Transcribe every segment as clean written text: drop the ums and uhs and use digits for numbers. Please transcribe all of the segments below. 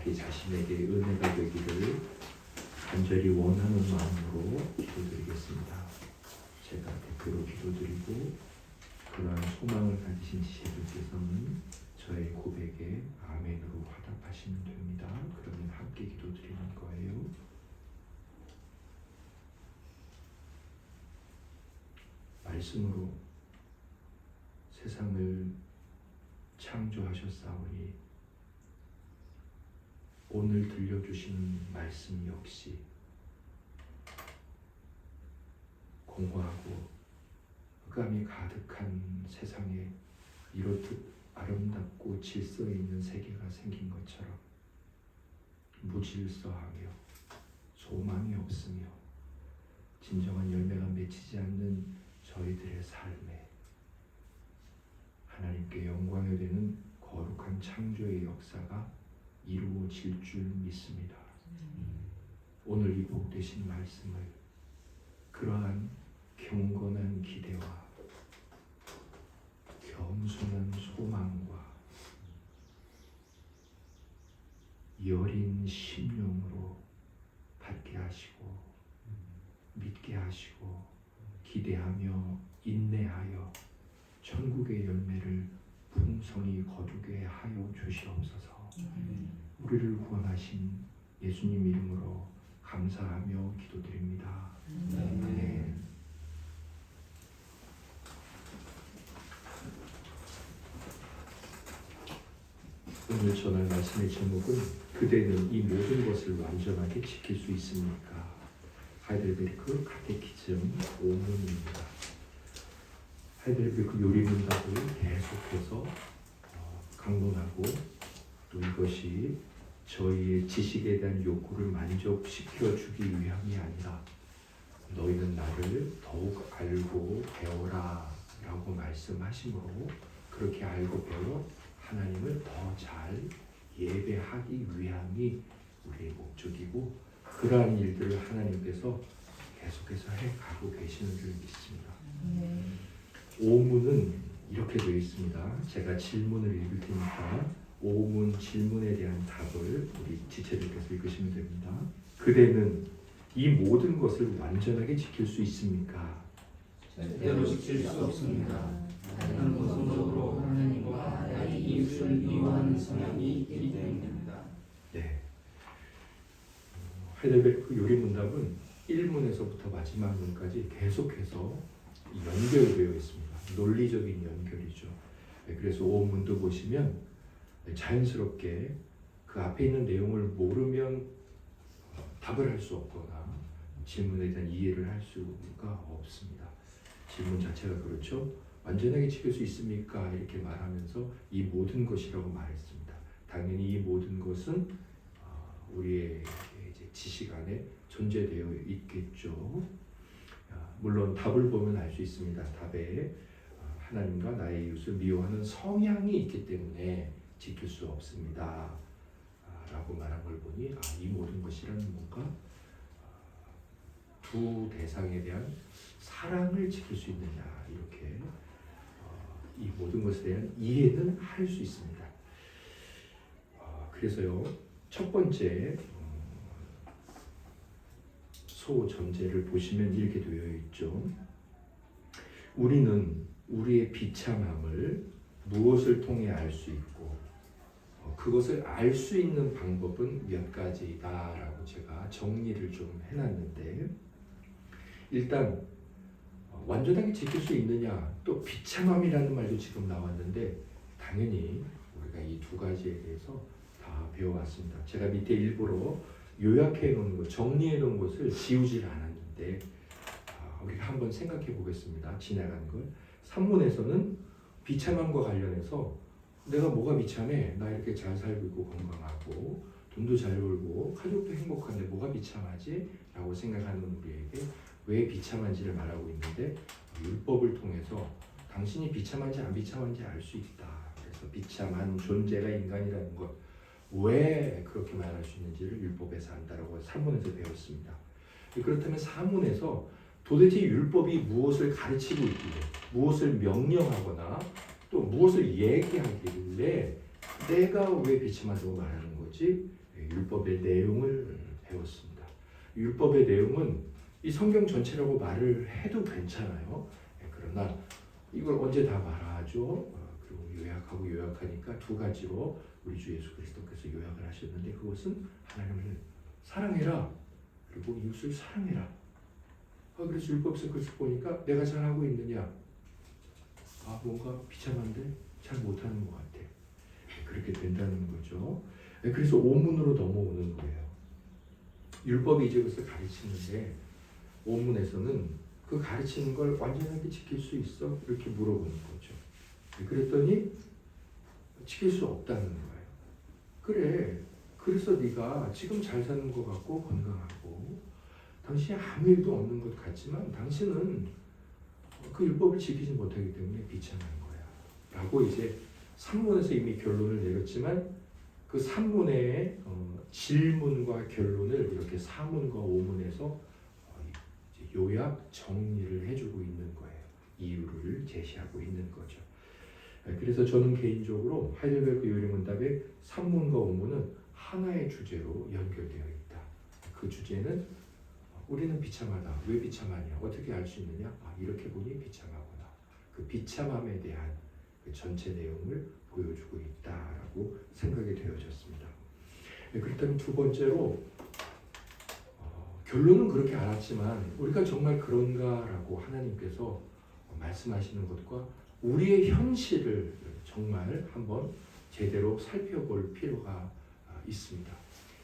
자기 자신에게 은혜가 되기를 간절히 원하는 마음으로 기도드리겠습니다. 제가 대표로 기도드리고 그러한 소망을 가지신 지체들께서는 저의 고백에 아멘으로 화답하시면 됩니다. 그러면 함께 기도드리는 거예요. 말씀으로 세상을 창조하셨사오니 오늘 들려주시는 말씀 역시 공허하고 흑암이 가득한 세상에 이렇듯 아름답고 질서 있는 세계가 생긴 것처럼 무질서하며 소망이 없으며 진정한 열매가 맺히지 않는 저희들의 삶에 하나님께 영광이 되는 거룩한 창조의 역사가 이루어질 줄 믿습니다. 오늘 이 복되신 말씀을 그러한 경건한 기대와 겸손한 소망과 여린 심령으로 받게 하시고 믿게 하시고 기대하며 인내하여 천국의 열매를 풍성히 거두게 하여 주시옵소서. 우리를 구원하신 예수님 이름으로 감사하며 기도드립니다. 아멘. 오늘 전할 말씀의 제목은 그대는 이 모든 것을 완전하게 지킬 수 있습니까? 하이델베르크 카테키즘 5문입니다. 하이델베르크 요리문답을 계속해서 강론하고 또 이것이 저희의 지식에 대한 욕구를 만족시켜 주기 위함이 아니라 너희는 나를 더욱 알고 배워라 라고 말씀하시므로 그렇게 알고 배워 하나님을 더 잘 예배하기 위함이 우리의 목적이고 그러한 일들을 하나님께서 계속해서 해가고 계시는 줄 믿습니다. 오문은 이렇게 되어 있습니다. 제가 질문을 읽을 테니까 오문 질문에 대한 답을 우리 지체들께서 읽으시면 됩니다. 그대는 이 모든 것을 완전하게 지킬 수 있습니까? 절대로 지킬 수 없습니다. 나는 본성적으로 하나님과 나의 이웃을 미워하는 성향이 있기 때문입니다. 네. 하이델베르크 요리문답은 1문에서부터 마지막 문까지 계속해서 연결되어 있습니다. 논리적인 연결이죠. 그래서 5문도 보시면 자연스럽게 그 앞에 있는 내용을 모르면 답을 할 수 없거나 질문에 대한 이해를 할 수가 없습니다. 질문 자체가 그렇죠. 완전하게 지킬 수 있습니까? 이렇게 말하면서 이 모든 것이라고 말했습니다. 당연히 이 모든 것은 우리의 이제 지식 안에 존재되어 있겠죠. 물론 답을 보면 알 수 있습니다. 답에 하나님과 나의 이웃을 미워하는 성향이 있기 때문에 지킬 수 없습니다. 라고 말한 걸 보니 이 모든 것이라는 뭔가 두 대상에 대한 사랑을 지킬 수 있느냐 이렇게 이 모든 것에 대한 이해는 할 수 있습니다. 그래서요 첫 번째 소전제를 보시면 이렇게 되어 있죠. 우리는 우리의 비참함을 무엇을 통해 알 수 있고 그것을 알 수 있는 방법은 몇 가지다라고 제가 정리를 좀 해놨는데 일단 완전하게 지킬 수 있느냐 또 비참함이라는 말도 지금 나왔는데 당연히 우리가 이 두 가지에 대해서 다 배워왔습니다. 제가 밑에 일부러 요약해 놓은 것, 정리해 놓은 것을 지우질 않았는데 우리가 한번 생각해 보겠습니다. 지나간 걸. 산문에서는 비참함과 관련해서 내가 뭐가 비참해? 나 이렇게 잘 살고 있고 건강하고 돈도 잘 벌고 가족도 행복한데 뭐가 비참하지? 라고 생각하는 우리에게 왜 비참한지를 말하고 있는데 율법을 통해서 당신이 비참한지 안 비참한지 알 수 있다. 그래서 비참한 존재가 인간이라는 것 왜 그렇게 말할 수 있는지를 율법에서 안다라고 산문에서 배웠습니다. 그렇다면 산문에서 도대체 율법이 무엇을 가르치고 있기에 무엇을 명령하거나 또 무엇을 얘기하길래 내가 왜 비참하다고 말하는 거지? 율법의 내용을 배웠습니다. 율법의 내용은 이 성경 전체라고 말을 해도 괜찮아요. 그러나 이걸 언제 다 말하죠? 그리고 요약하고 요약하니까 두 가지로 우리 주 예수 그리스도께서 요약을 하셨는데, 그것은 하나님을 사랑해라, 그리고 이웃을 사랑해라. 그래서 율법서 글을 보니까 내가 잘하고 있느냐? 뭔가 비참한데 잘 못하는 것 같아. 그렇게 된다는 거죠. 그래서 오문으로 넘어오는 거예요. 율법이 이제 그것을 가르치는데, 오문에서는 그 가르치는 걸 완전하게 지킬 수 있어? 이렇게 물어보는 거죠. 그랬더니 지킬 수 없다는 거예요. 그래, 그래서 네가 지금 잘 사는 것 같고 건강하고 당신이 아무 일도 없는 것 같지만 당신은 그 율법을 지키지 못하기 때문에 비참한 거야 라고 이제 산문에서 이미 결론을 내렸지만, 그 산문의 질문과 결론을 이렇게 사문과 오문에서 요약 정리를 해주고 있는 거예요. 이유를 제시하고 있는 거죠. 그래서 저는 개인적으로 하이델베르크 요리문답의 산문과 오문은 하나의 주제로 연결되어 있다. 그 주제는 우리는 비참하다. 왜 비참하냐? 어떻게 알 수 있느냐? 이렇게 보니 비참하구나. 그 비참함에 대한 그 전체 내용을 보여주고 있다라고 생각이 되어졌습니다. 그렇다면 두 번째로, 결론은 그렇게 알았지만 우리가 정말 그런가라고 하나님께서 말씀하시는 것과 우리의 현실을 정말 한번 제대로 살펴볼 필요가 있습니다.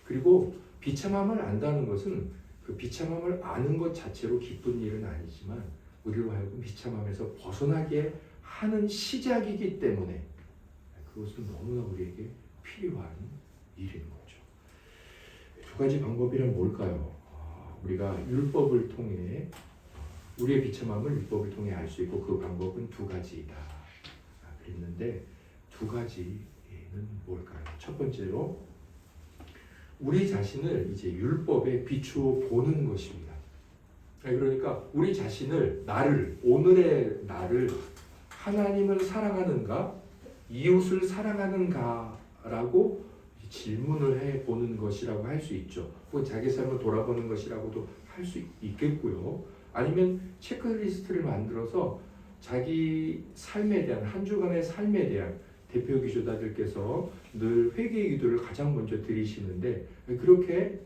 그리고 비참함을 안다는 것은 그 비참함을 아는 것 자체로 기쁜 일은 아니지만 우리로 하여금 비참함에서 벗어나게 하는 시작이기 때문에 그것은 너무나 우리에게 필요한 일인 거죠. 두 가지 방법이란 뭘까요? 우리가 율법을 통해 우리의 비참함을 율법을 통해 알 수 있고, 그 방법은 두 가지이다 그랬는데, 두 가지는 뭘까요? 첫 번째로 우리 자신을 이제 율법에 비추어 보는 것입니다. 그러니까 우리 자신을, 나를, 오늘의 나를 하나님을 사랑하는가, 이웃을 사랑하는가라고 질문을 해보는 것이라고 할 수 있죠. 혹은 자기 삶을 돌아보는 것이라고도 할 수 있겠고요. 아니면 체크리스트를 만들어서 자기 삶에 대한, 한 주간의 삶에 대한, 대표 기도자들께서 늘 회개의 기도를 가장 먼저 드리시는데, 그렇게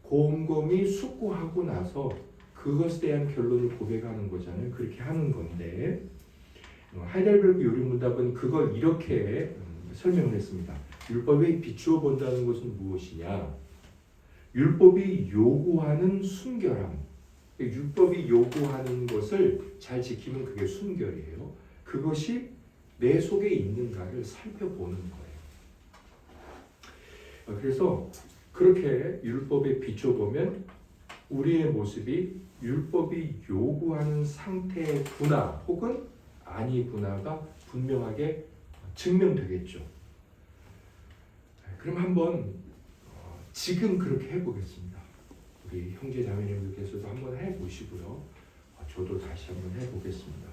곰곰이 숙고하고 나서 그것에 대한 결론을 고백하는 거잖아요. 그렇게 하는 건데, 하이델베르크 요리문답은 그걸 이렇게 설명을 했습니다. 율법에 비추어 본다는 것은 무엇이냐? 율법이 요구하는 순결함. 율법이 요구하는 것을 잘 지키면 그게 순결이에요. 그것이 내 속에 있는가를 살펴보는 거예요. 그래서 그렇게 율법에 비춰보면 우리의 모습이 율법이 요구하는 상태구나 혹은 아니구나가 분명하게 증명되겠죠. 그럼 한번 지금 그렇게 해보겠습니다. 우리 형제 자매님들께서도 한번 해보시고요. 저도 다시 한번 해보겠습니다.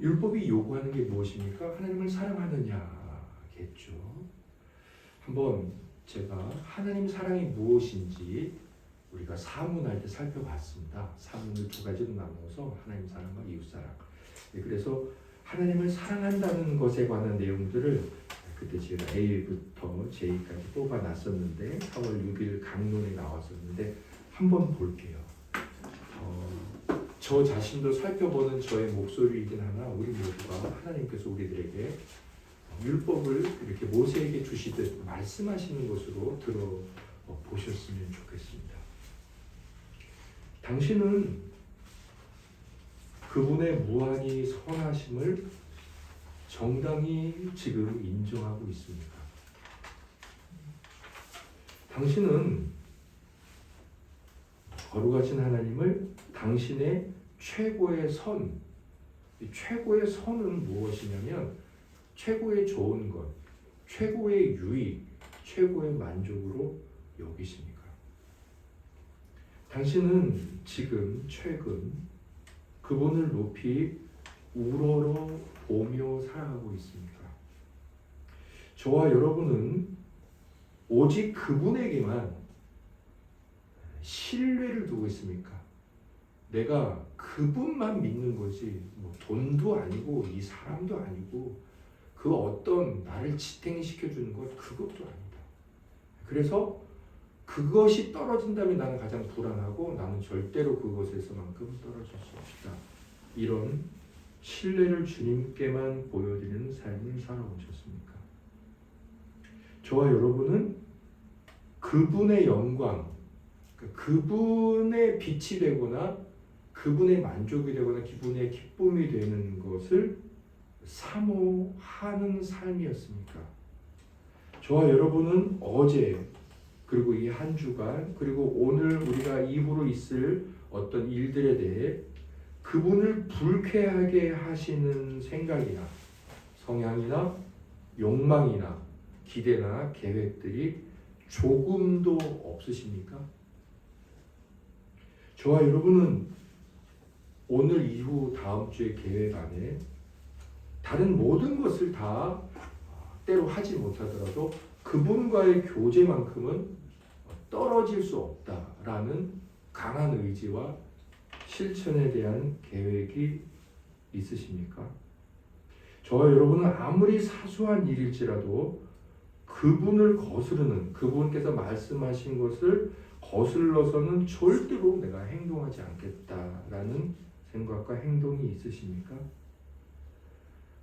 율법이 요구하는 게 무엇입니까? 하나님을 사랑하느냐겠죠. 한번 제가 하나님 사랑이 무엇인지 우리가 사문할 때 살펴봤습니다. 사문을 두 가지로 나누어서 하나님 사랑과 이웃 사랑. 그래서 하나님을 사랑한다는 것에 관한 내용들을 그때 제가 A부터 J까지 뽑아놨었는데 4월 6일 강론에 나왔었는데 한번 볼게요. 저 자신도 살펴보는 저의 목소리이긴 하나 우리 모두가 하나님께서 우리들에게 율법을 이렇게 모세에게 주시듯 말씀하시는 것으로 들어보셨으면 좋겠습니다. 당신은 그분의 무한히 선하심을 정당히 지금 인정하고 있습니까? 당신은 거룩하신 하나님을 당신의 최고의 선, 최고의 선은 무엇이냐면 최고의 좋은 것, 최고의 유익, 최고의 만족으로 여기십니까? 당신은 지금 최근 그분을 높이 우러러 보며 살아가고 있습니까? 저와 여러분은 오직 그분에게만 신뢰를 두고 있습니까? 내가 그분만 믿는 거지 뭐 돈도 아니고 이 사람도 아니고 그 어떤 나를 지탱시켜 주는 것 그것도 아니다. 그래서 그것이 떨어진다면 나는 가장 불안하고 나는 절대로 그것에서만큼 떨어질 수 없다. 이런 신뢰를 주님께만 보여드리는 삶을 살아오셨습니까? 저와 여러분은 그분의 영광, 그분의 빛이 되거나 그분의 만족이 되거나 그분의 기쁨이 되는 것을 사모하는 삶이었습니까? 저와 여러분은 어제 그리고 이 한 주간 그리고 오늘 우리가 이후로 있을 어떤 일들에 대해 그분을 불쾌하게 하시는 생각이나 성향이나 욕망이나 기대나 계획들이 조금도 없으십니까? 저와 여러분은 오늘 이후 다음 주의 계획 안에 다른 모든 것을 다 때로 하지 못하더라도 그분과의 교제만큼은 떨어질 수 없다라는 강한 의지와 실천에 대한 계획이 있으십니까? 저와 여러분은 아무리 사소한 일일지라도 그분을 거스르는 그분께서 말씀하신 것을 거슬러서는 절대로 내가 행동하지 않겠다라는 생각과 행동이 있으십니까?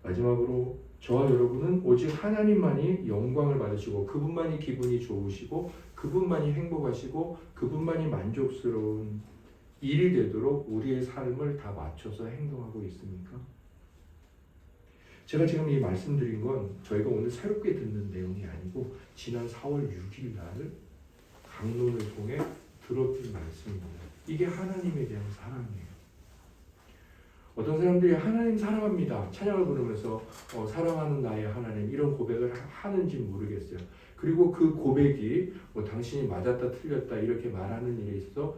마지막으로 저와 여러분은 오직 하나님만이 영광을 받으시고 그분만이 기분이 좋으시고 그분만이 행복하시고 그분만이 만족스러운 일이 되도록 우리의 삶을 다 맞춰서 행동하고 있습니까? 제가 지금 이 말씀드린 건 저희가 오늘 새롭게 듣는 내용이 아니고 지난 4월 6일 날 강론을 통해 들었던 말씀입니다. 이게 하나님에 대한 사랑이에요. 어떤 사람들이 하나님 사랑합니다. 찬양을 부르면서 사랑하는 나의 하나님 이런 고백을 하는지 모르겠어요. 그리고 그 고백이 뭐 당신이 맞았다 틀렸다 이렇게 말하는 일에 있어서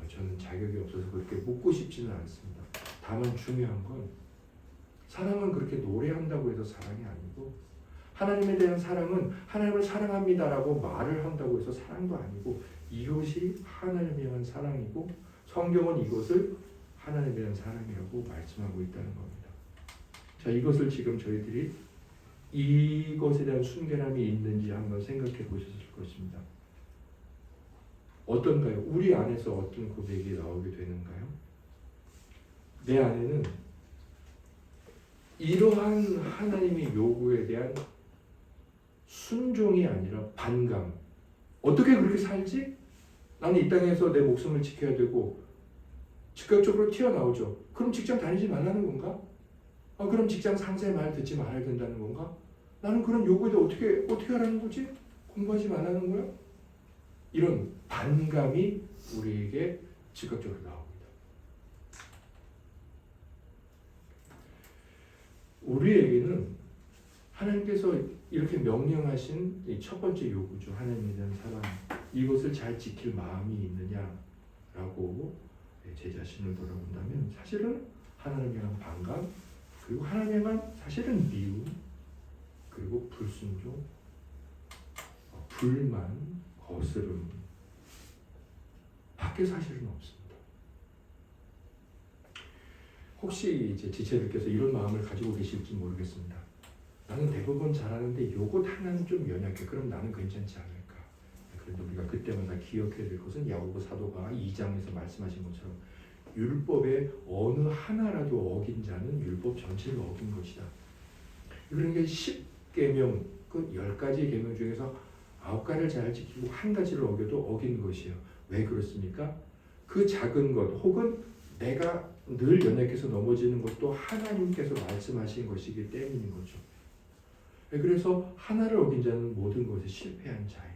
저는 자격이 없어서 그렇게 묻고 싶지는 않습니다. 다만 중요한 건 사랑은 그렇게 노래한다고 해서 사랑이 아니고 하나님에 대한 사랑은 하나님을 사랑합니다라고 말을 한다고 해서 사랑도 아니고 이것이 하나님에 대한 사랑이고 성경은 이것을 하나님에 대한 사랑이라고 말씀하고 있다는 겁니다. 자, 이것을 지금 저희들이 이것에 대한 순결함이 있는지 한번 생각해 보셨을 것입니다. 어떤가요? 우리 안에서 어떤 고백이 나오게 되는가요? 내 안에는 이러한 하나님의 요구에 대한 순종이 아니라 반감. 어떻게 그렇게 살지? 나는 이 땅에서 내 목숨을 지켜야 되고 즉각적으로 튀어나오죠. 그럼 직장 다니지 말라는 건가? 그럼 직장 상사의 말 듣지 말아야 된다는 건가? 나는 그런 요구에 대해 어떻게 하라는 거지? 공부하지 말라는 거야? 이런 반감이 우리에게 즉각적으로 나옵니다. 우리에게는 하나님께서 이렇게 명령하신 이 첫 번째 요구죠. 하나님에 대한 사랑. 이것을 잘 지킬 마음이 있느냐라고 제 자신을 돌아본다면 사실은 하나님에 대한 반감 그리고 하나님에 대한 사실은 미움 그리고 불순종 불만 거스름 밖에 사실은 없습니다. 혹시 이제 지체들께서 이런 마음을 가지고 계실지 모르겠습니다. 나는 대부분 잘하는데 요것 하나는 좀 연약해. 그럼 나는 괜찮지 않을까? 그런데 우리가 그때마다 기억해야 될 것은 야고보 사도가 2장에서 말씀하신 것처럼 율법의 어느 하나라도 어긴 자는 율법 전체를 어긴 것이다. 그러니까 10계명, 그 10가지 계명 중에서 9가지를 잘 지키고 한 가지를 어겨도 어긴 것이에요. 왜 그렇습니까? 그 작은 것 혹은 내가 늘 연약해서 넘어지는 것도 하나님께서 말씀하신 것이기 때문인 거죠. 그래서 하나를 어긴 자는 모든 것에 실패한 자인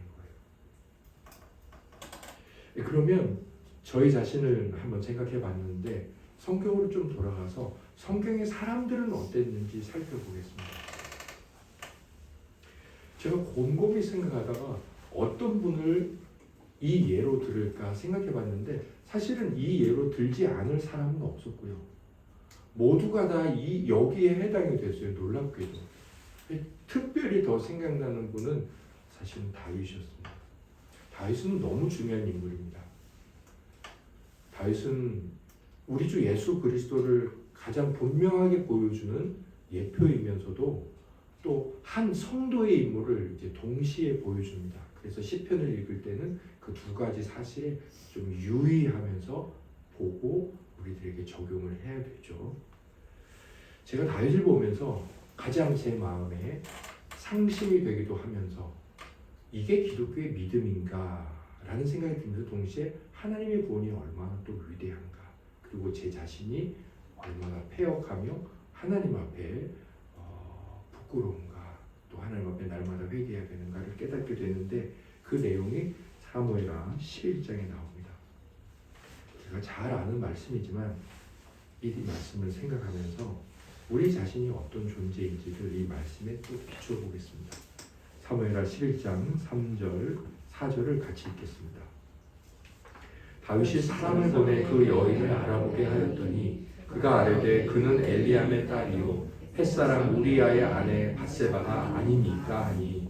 거예요. 그러면 저희 자신을 한번 생각해 봤는데 성경으로 좀 돌아가서 성경의 사람들은 어땠는지 살펴보겠습니다. 제가 곰곰이 생각하다가 어떤 분을 이 예로 들을까 생각해 봤는데 사실은 이 예로 들지 않을 사람은 없었고요. 모두가 다 여기에 해당이 됐어요. 놀랍게도. 특별히 더 생각나는 분은 사실은 다윗이었습니다. 다윗은 너무 중요한 인물입니다. 다윗은 우리 주 예수 그리스도를 가장 분명하게 보여주는 예표이면서도 또 한 성도의 인물을 이제 동시에 보여줍니다. 그래서 시편을 읽을 때는 그 두 가지 사실을 좀 유의하면서 보고 우리들에게 적용을 해야 되죠. 제가 다윗을 보면서 가장 제 마음에 상심이 되기도 하면서 이게 기독교의 믿음인가 라는 생각이 들면서 동시에 하나님의 본이 얼마나 또 위대한가, 그리고 제 자신이 얼마나 패역하며 하나님 앞에 부끄러운가, 또 하나님 앞에 날마다 회개해야 되는가를 깨닫게 되는데, 그 내용이 사무엘하 11장에 나옵니다. 제가 잘 아는 말씀이지만 이 말씀을 생각하면서 우리 자신이 어떤 존재인지를 이 말씀에 또 비춰보겠습니다. 사무엘하 11장 3절 4절을 같이 읽겠습니다. 다윗이 사람을 보내 그 여인을 알아보게 하였더니 그가 아뢰되 그는 엘리암의 딸이요 햇사람 우리아의 아내 밧세바가 아니니까 하니,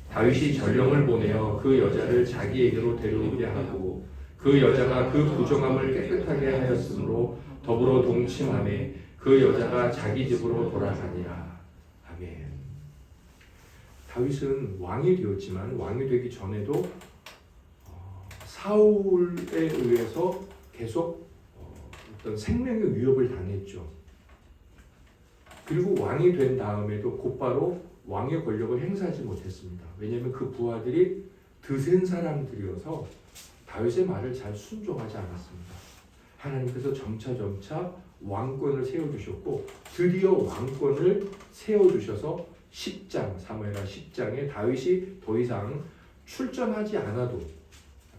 다윗이 전령을 보내어 그 여자를 자기에게로 데려오게 하고 그 여자가 그 부정함을 깨끗하게 하였으므로 더불어 동침하매 그 여자가 자기 집으로 돌아가니라. 아멘. 다윗은 왕이 되었지만 왕이 되기 전에도 사울에 의해서 계속 어떤 생명의 위협을 당했죠. 그리고 왕이 된 다음에도 곧바로 왕의 권력을 행사하지 못했습니다. 왜냐하면 그 부하들이 드센 사람들이어서 다윗의 말을 잘 순종하지 않았습니다. 하나님께서 점차 왕권을 세워주셨고, 드디어 왕권을 세워주셔서 10장, 사무엘하 10장에 다윗이 더 이상 출전하지 않아도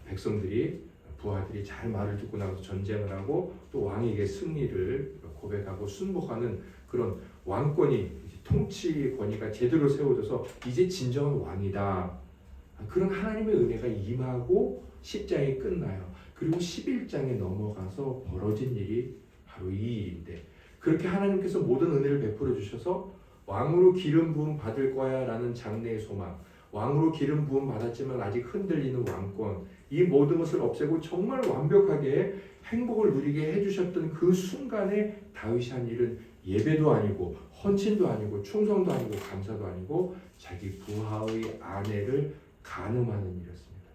백성들이, 부하들이 잘 말을 듣고 나서 전쟁을 하고 또 왕에게 승리를 고백하고 순복하는 그런 왕권이, 통치 권위가 제대로 세워져서 이제 진정한 왕이다, 그런 하나님의 은혜가 임하고 10장이 끝나요. 그리고 11장에 넘어가서 벌어진 일이 바로 이 일인데, 그렇게 하나님께서 모든 은혜를 베풀어 주셔서 왕으로 기름 부음 받을 거야 라는 장래의 소망, 왕으로 기름 부음 받았지만 아직 흔들리는 왕권, 이 모든 것을 없애고 정말 완벽하게 행복을 누리게 해주셨던 그 순간에 다윗이 한 일은 예배도 아니고 헌신도 아니고 충성도 아니고 감사도 아니고 자기 부하의 아내를 간음하는 일이었습니다.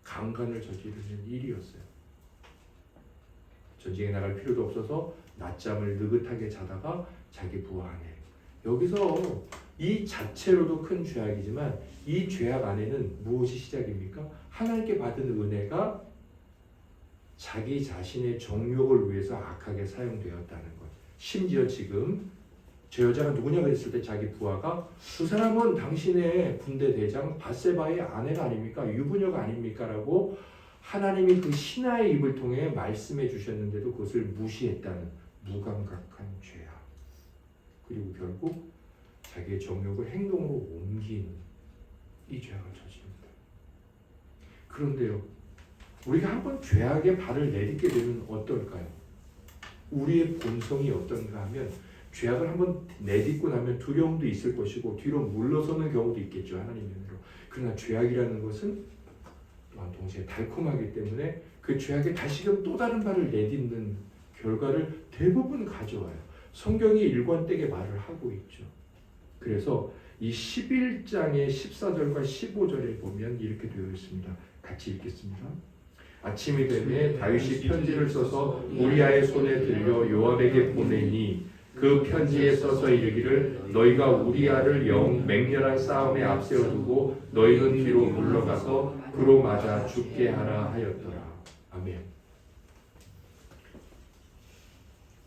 강간을 저지르는 일이었어요. 전쟁에 나갈 필요도 없어서 낮잠을 느긋하게 자다가 자기 부하 아내, 여기서 이 자체로도 큰 죄악이지만 이 죄악 안에는 무엇이 시작입니까? 하나님께 받은 은혜가 자기 자신의 정욕을 위해서 악하게 사용되었다는 것. 심지어 지금 저 여자가 누구냐 그랬을 때 자기 부하가 그 사람은 당신의 군대 대장 밧세바의 아내가 아닙니까? 유부녀가 아닙니까? 라고 하나님이 그 신하의 입을 통해 말씀해 주셨는데도 그것을 무시했다는 무감각한 죄악. 그리고 결국 자기의 정욕을 행동으로 옮기는 이 죄악을 저지릅니다. 그런데요, 우리가 한번 죄악의 발을 내딛게 되면 어떨까요? 우리의 본성이 어떤가 하면 죄악을 한번 내딛고 나면 두려움도 있을 것이고 뒤로 물러서는 경우도 있겠죠, 하나님의 은혜로. 그러나 죄악이라는 것은 또한 동시에 달콤하기 때문에 그 죄악에 다시금 또 다른 발을 내딛는 결과를 대부분 가져와요. 성경이 일관되게 말을 하고 있죠. 그래서 이 11장의 14절과 15절에 보면 이렇게 되어 있습니다. 같이 읽겠습니다. 아침이 되매 다윗이 편지를 써서 우리아의 손에 들려 요압에게 보내니 그 편지에 써서 이르기를 너희가 우리아를 맹렬한 싸움에 앞세워두고 너희는 뒤로 물러가서 그로 맞아 죽게 하라 하였더라. 아멘.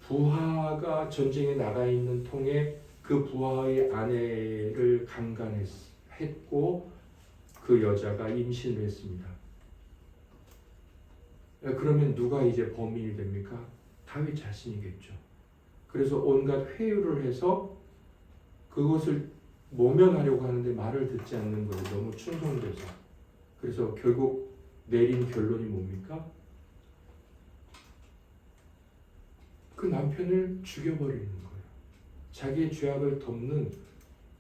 부하가 전쟁에 나가 있는 통에 그 부하의 아내를 강간했고 그 여자가 임신을 했습니다. 그러면 누가 이제 범인이 됩니까? 다윗 자신이겠죠. 그래서 온갖 회유를 해서 그것을 모면하려고 하는데 말을 듣지 않는 거예요. 너무 충성돼서. 그래서 결국 내린 결론이 뭡니까? 그 남편을 죽여버리는 거예요. 자기의 죄악을 덮는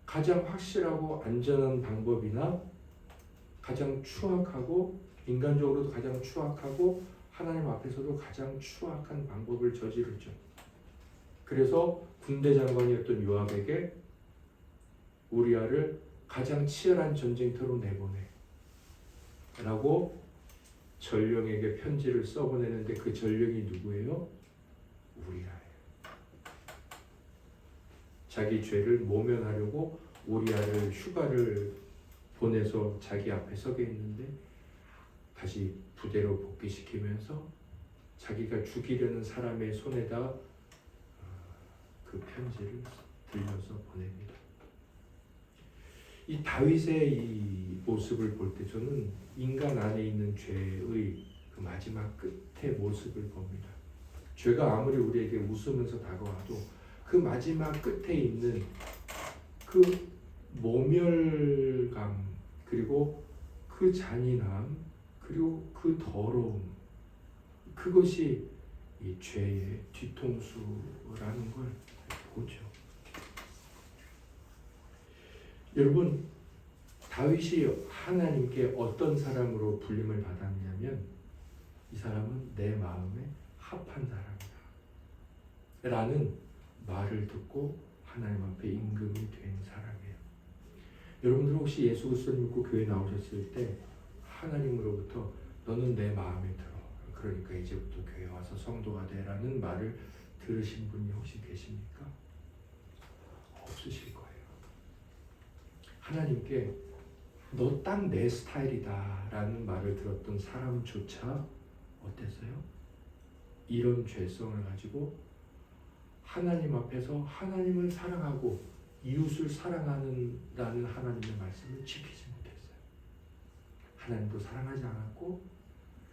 가장 확실하고 안전한 방법이나 가장 추악하고 인간적으로도 가장 추악하고 하나님 앞에서도 가장 추악한 방법을 저지르죠. 그래서 군대 장관이었던 요압에게 우리아를 가장 치열한 전쟁터로 내보내 라고 전령에게 편지를 써보내는데 그 전령이 누구예요? 우리아예요. 자기 죄를 모면하려고 우리아를 휴가를 보내서 자기 앞에 서게 했는데 다시 부대로 복귀시키면서 자기가 죽이려는 사람의 손에다 그 편지를 들려서 보냅니다. 이 다윗의 이 모습을 볼 때 저는 인간 안에 있는 죄의 그 마지막 끝의 모습을 봅니다. 죄가 아무리 우리에게 웃으면서 다가와도 그 마지막 끝에 있는 그 모멸감, 그리고 그 잔인함, 그리고 그 더러움, 그것이 이 죄의 뒤통수라는 걸 보죠. 여러분, 다윗이 하나님께 어떤 사람으로 불림을 받았냐면 이 사람은 내 마음에 합한 사람이다 라는 말을 듣고 하나님 앞에 임금이 된 사람이에요. 여러분들 혹시 예수 그리스도 믿고 교회 나오셨을 때 하나님으로부터 너는 내 마음에 들어, 그러니까 이제부터 교회 와서 성도가 되라는 말을 들으신 분이 혹시 계십니까? 없으실 거예요. 하나님께 너 딱 내 스타일이다 라는 말을 들었던 사람조차 어땠어요? 이런 죄성을 가지고 하나님 앞에서 하나님을 사랑하고 이웃을 사랑하는다는 하나님의 말씀을 지키지 못했어요. 하나님도 사랑하지 않았고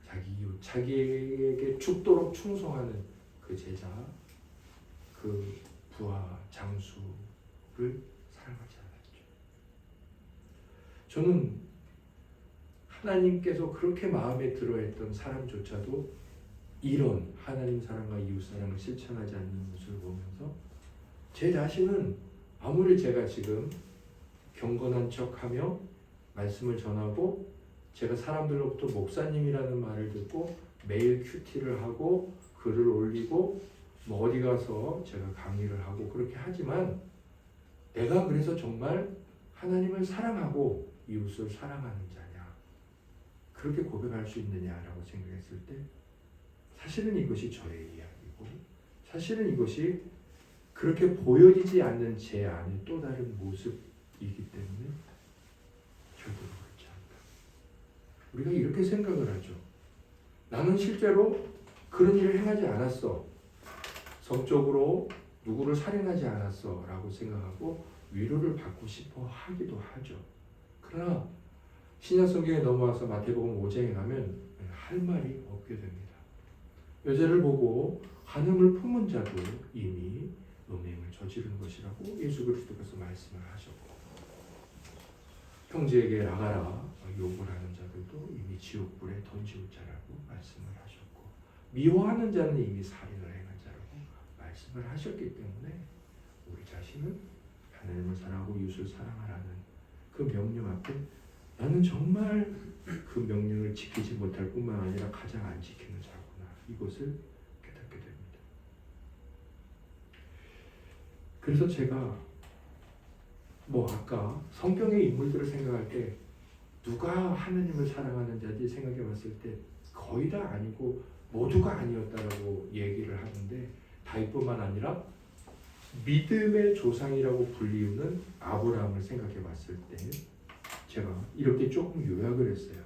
자기 이웃, 자기에게 죽도록 충성하는 그 제자, 그 부하, 장수를 사랑하지 않았죠. 저는 하나님께서 그렇게 마음에 들어했던 사람조차도 이런 하나님 사랑과 이웃 사랑을 실천하지 않는 모습을 보면서 제 자신은 아무리 제가 지금 경건한 척하며 말씀을 전하고 제가 사람들로부터 목사님이라는 말을 듣고 매일 큐티를 하고 글을 올리고 뭐 어디 가서 제가 강의를 하고 그렇게 하지만 내가 그래서 정말 하나님을 사랑하고 이웃을 사랑하는 자냐, 그렇게 고백할 수 있느냐라고 생각했을 때 사실은 이것이 저의 이야기고 사실은 이것이 그렇게 보여지지 않는 제 안의 또 다른 모습이기 때문에 결국 그렇지 않다. 우리가 이렇게 생각을 하죠. 나는 실제로 그런 일을 행하지 않았어. 성적으로 누구를 살인하지 않았어 라고 생각하고 위로를 받고 싶어 하기도 하죠. 그러나 신약성경에 넘어와서 마태복음 5장에 가면 할 말이 없게 됩니다. 여자를 보고 간음을 품은 자도 이미 음행을 저지른 것이라고 예수 그리스도께서 말씀을 하셨고, 형제에게 나가라 욕을 하는 자들도 이미 지옥불에 던지울 자라고 말씀을 하셨고, 미워하는 자는 이미 살인을 행한 자라고 말씀을 하셨기 때문에 우리 자신은 하나님을 사랑하고 이웃을 사랑하라는 그 명령 앞에 나는 정말 그 명령을 지키지 못할 뿐만 아니라 가장 안 지키는 자구나, 이것을 깨닫게 됩니다. 그래서 제가 아까 성경의 인물들을 생각할 때 누가 하나님을 사랑하는 자지 생각해 봤을 때 거의 다 아니고 모두가 아니었다라고 얘기를 하는데, 다윗뿐만 아니라 믿음의 조상이라고 불리우는 아브라함을 생각해 봤을 때 제가 이렇게 조금 요약을 했어요.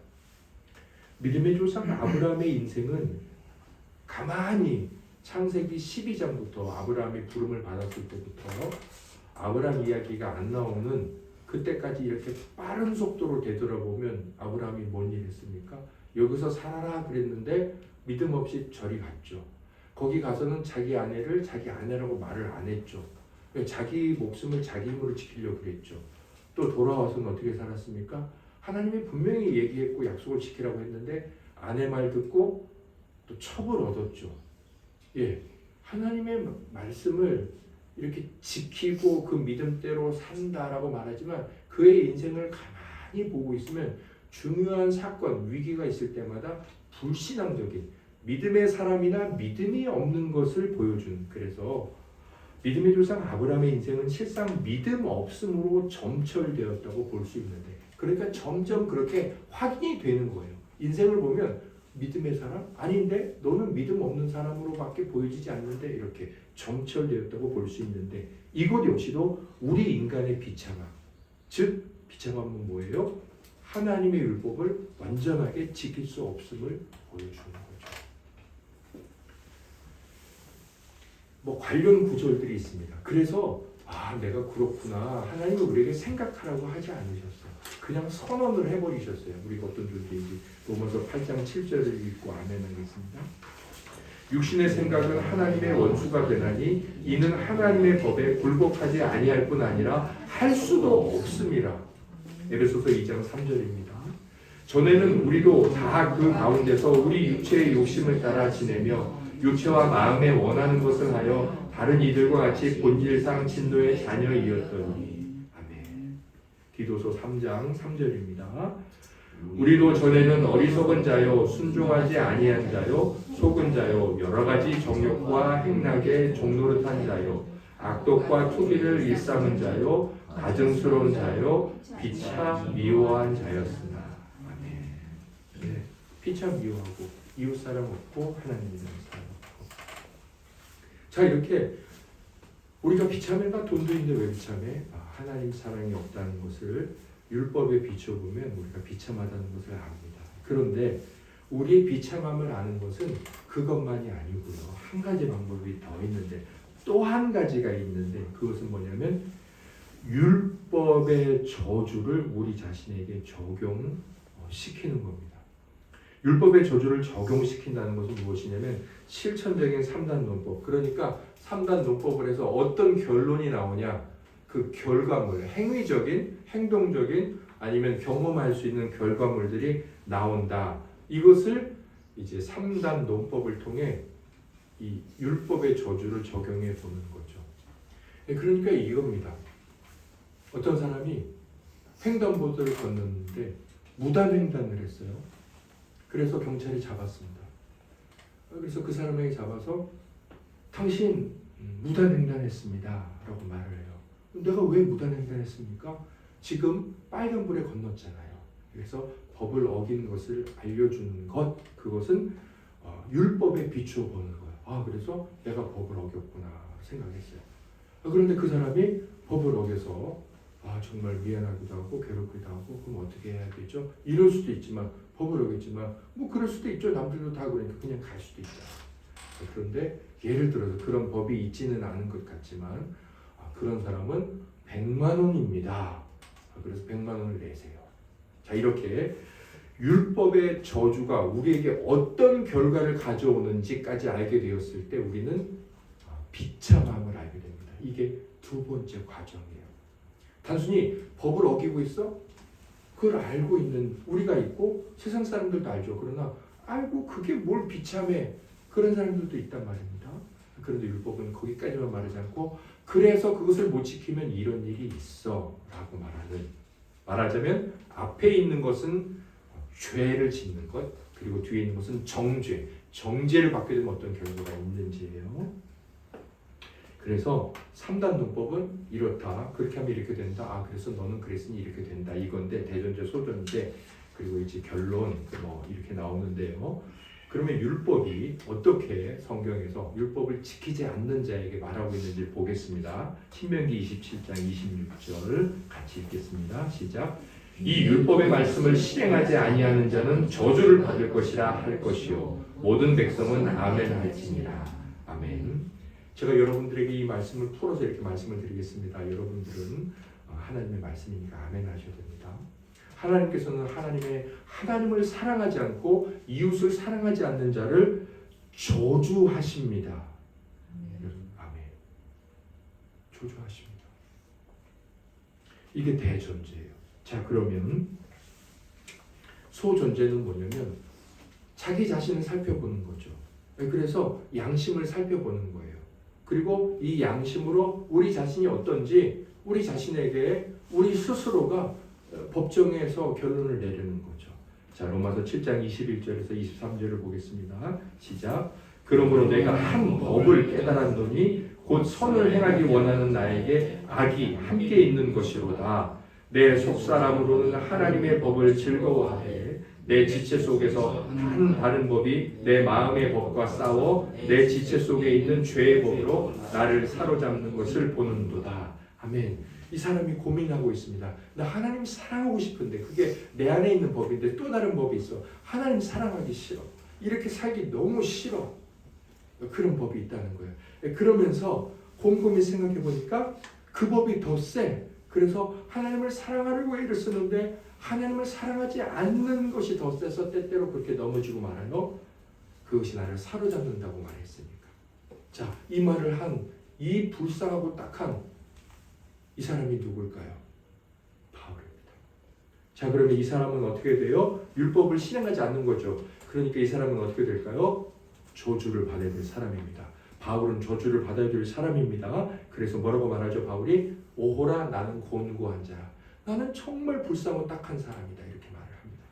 믿음의 조상 아브라함의 인생은 가만히 창세기 12장부터 아브라함이 부름을 받았을 때부터 아브라함 이야기가 안 나오는 그때까지 이렇게 빠른 속도로 되돌아보면 아브라함이 뭔 일 했습니까? 여기서 살아라 그랬는데 믿음 없이 저리 갔죠. 거기 가서는 자기 아내를 자기 아내라고 말을 안 했죠. 자기 목숨을 자기 힘으로 지키려고 그랬죠. 또 돌아와서는 어떻게 살았습니까? 하나님이 분명히 얘기했고 약속을 지키라고 했는데 아내 말 듣고 또 첩을 얻었죠. 하나님의 말씀을 이렇게 지키고 그 믿음대로 산다라고 말하지만 그의 인생을 가만히 보고 있으면 중요한 사건, 위기가 있을 때마다 불신앙적인 믿음의 사람이나 믿음이 없는 것을 보여준. 그래서 믿음의 조상 아브라함의 인생은 실상 믿음 없음으로 점철되었다고 볼 수 있는데, 그러니까 점점 그렇게 확인이 되는 거예요. 인생을 보면 믿음의 사람? 아닌데 너는 믿음 없는 사람으로밖에 보여지지 않는데, 이렇게 점철되었다고 볼 수 있는데, 이것 역시도 우리 인간의 비참함, 즉 비참함은 뭐예요? 하나님의 율법을 완전하게 지킬 수 없음을 보여주는 거죠. 뭐 관련 구절들이 있습니다. 그래서 내가 그렇구나, 하나님은 우리에게 생각하라고 하지 않으셨어요. 그냥 선언을 해버리셨어요. 우리가 어떤 존재인지. 로마서 8장 7절을 읽고 아멘하겠습니다. 육신의 생각은 하나님의 원수가 되나니 이는 하나님의 법에 굴복하지 아니할 뿐 아니라 할 수도 없음이라. 에베소서 2장 3절입니다. 전에는 우리도 다 그 가운데서 우리 육체의 욕심을 따라 지내며 육체와 마음에 원하는 것을 하여 다른 이들과 같이 본질상 진노의 자녀이었더니. 아멘. 디도서 3장 3절입니다. 우리도 전에는 어리석은 자요, 순종하지 아니한 자요, 속은 자요, 여러 가지 정욕과 행락에 종노릇한 자요, 악독과 투기를 일삼은 자요, 가증스러운 자요, 피차 미워한 자였으나. 아멘. 네, 피차 미워하고 이웃 사람 없고 하나님이라는 사람 없고. 자, 이렇게 우리가 비참해가 돈도 있는데 왜 비참해? 하나님 사랑이 없다는 것을 율법에 비춰보면 우리가 비참하다는 것을 압니다. 그런데 우리의 비참함을 아는 것은 그것만이 아니고요. 한 가지 방법이 더 있는데, 또 한 가지가 있는데, 그것은 뭐냐면 율법의 저주를 우리 자신에게 적용시키는 겁니다. 율법의 저주를 적용시킨다는 것은 무엇이냐면 실천적인 3단 논법. 그러니까 3단 논법을 해서 어떤 결론이 나오냐, 그 결과물, 행위적인, 행동적인, 아니면 경험할 수 있는 결과물들이 나온다. 이것을 이제 3단 논법을 통해 이 율법의 저주를 적용해 보는 거죠. 그러니까 이겁니다. 어떤 사람이 횡단보도를 건넜는데 무단횡단을 했어요. 그래서 경찰이 잡았습니다. 그래서 그 사람에게 잡아서 당신 무단횡단했습니다 라고 말을 해요. 내가 왜 무단횡단했습니까? 지금 빨간불에 건넜잖아요. 그래서 법을 어긴 것을 알려주는 것, 그것은 율법에 비추어 보는 거예요. 그래서 내가 법을 어겼구나 생각했어요. 그런데 그 사람이 법을 어겨서 정말 미안하기도 하고 괴롭기도 하고, 그럼 어떻게 해야 되죠? 이럴 수도 있지만, 법을 어겼지만 뭐 그럴 수도 있죠. 남들도 다 그러니까 그냥 갈 수도 있잖아요. 그런데 예를 들어서 그런 법이 있지는 않은 것 같지만 그런 사람은 100만 원입니다. 그래서 100만 원을 내세요. 자, 이렇게 율법의 저주가 우리에게 어떤 결과를 가져오는지까지 알게 되었을 때 우리는 비참함을 알게 됩니다. 이게 두 번째 과정이에요. 단순히 법을 어기고 있어? 그걸 알고 있는 우리가 있고 세상 사람들도 알죠. 그러나 알고 그게 뭘 비참해, 그런 사람들도 있단 말입니다. 그런데 율법은 거기까지만 말하지 않고, 그래서 그것을 못 지키면 이런 일이 있어 라고 말하자면 앞에 있는 것은 죄를 짓는 것, 그리고 뒤에 있는 것은 정죄를 받게 되면 어떤 결과가 있는지예요. 그래서 3단 논법은 이렇다, 그렇게 하면 이렇게 된다, 그래서 너는 그랬으니 이렇게 된다, 이건데 대전제 소전제, 그리고 이제 결론 뭐 이렇게 나오는데요. 그러면 율법이 어떻게 성경에서 율법을 지키지 않는 자에게 말하고 있는지 보겠습니다. 신명기 27장 26절 같이 읽겠습니다. 시작. 이 율법의 말씀을 실행하지 아니하는 자는 저주를 받을 것이라 할 것이요 모든 백성은 아멘 할지니라. 아멘. 제가 여러분들에게 이 말씀을 풀어서 이렇게 말씀을 드리겠습니다. 여러분들은 하나님의 말씀이니까 아멘 하셔야 됩니다. 하나님께서는 하나님을 사랑하지 않고 이웃을 사랑하지 않는 자를 저주하십니다. 아멘. 저주하십니다. 이게 대전제예요. 자, 그러면 소전제는 뭐냐면 자기 자신을 살펴보는 거죠. 그래서 양심을 살펴보는 거예요. 그리고 이 양심으로 우리 자신이 어떤지, 우리 자신에게 우리 스스로가 법정에서 결론을 내리는 거죠. 자, 로마서 7장 21절에서 23절을 보겠습니다. 시작. 그러므로 내가 한 법을 깨달았노니 곧 선을 행하기 원하는 나에게 악이 함께 있는 것이로다. 내 속사람으로는 하나님의 법을 즐거워하되 내 지체 속에서 한 다른 법이 내 마음의 법과 싸워 내 지체 속에 있는 죄의 법으로 나를 사로잡는 것을 보는도다. 아멘. 이 사람이 고민하고 있습니다. 나 하나님 사랑하고 싶은데 그게 내 안에 있는 법인데 또 다른 법이 있어. 하나님 사랑하기 싫어. 이렇게 살기 너무 싫어. 그런 법이 있다는 거예요. 그러면서 곰곰이 생각해 보니까 그 법이 더 세. 그래서 하나님을 사랑하려고 애를 쓰는데 하나님을 사랑하지 않는 것이 더 세서 때때로 그렇게 넘어지고 말아요. 그것이 나를 사로잡는다고 말했으니까. 자, 이 말을 한 이 불쌍하고 딱한 이 사람이 누굴까요? 바울입니다. 자, 그러면 이 사람은 어떻게 돼요? 율법을 실행하지 않는 거죠. 그러니까 이 사람은 어떻게 될까요? 저주를 받아야 될 사람입니다. 바울은 저주를 받아야 될 사람입니다. 그래서 뭐라고 말하죠? 바울이 오호라 나는 곤고한 자라. 나는 정말 불쌍하고 딱한 사람이다. 이렇게 말을 합니다.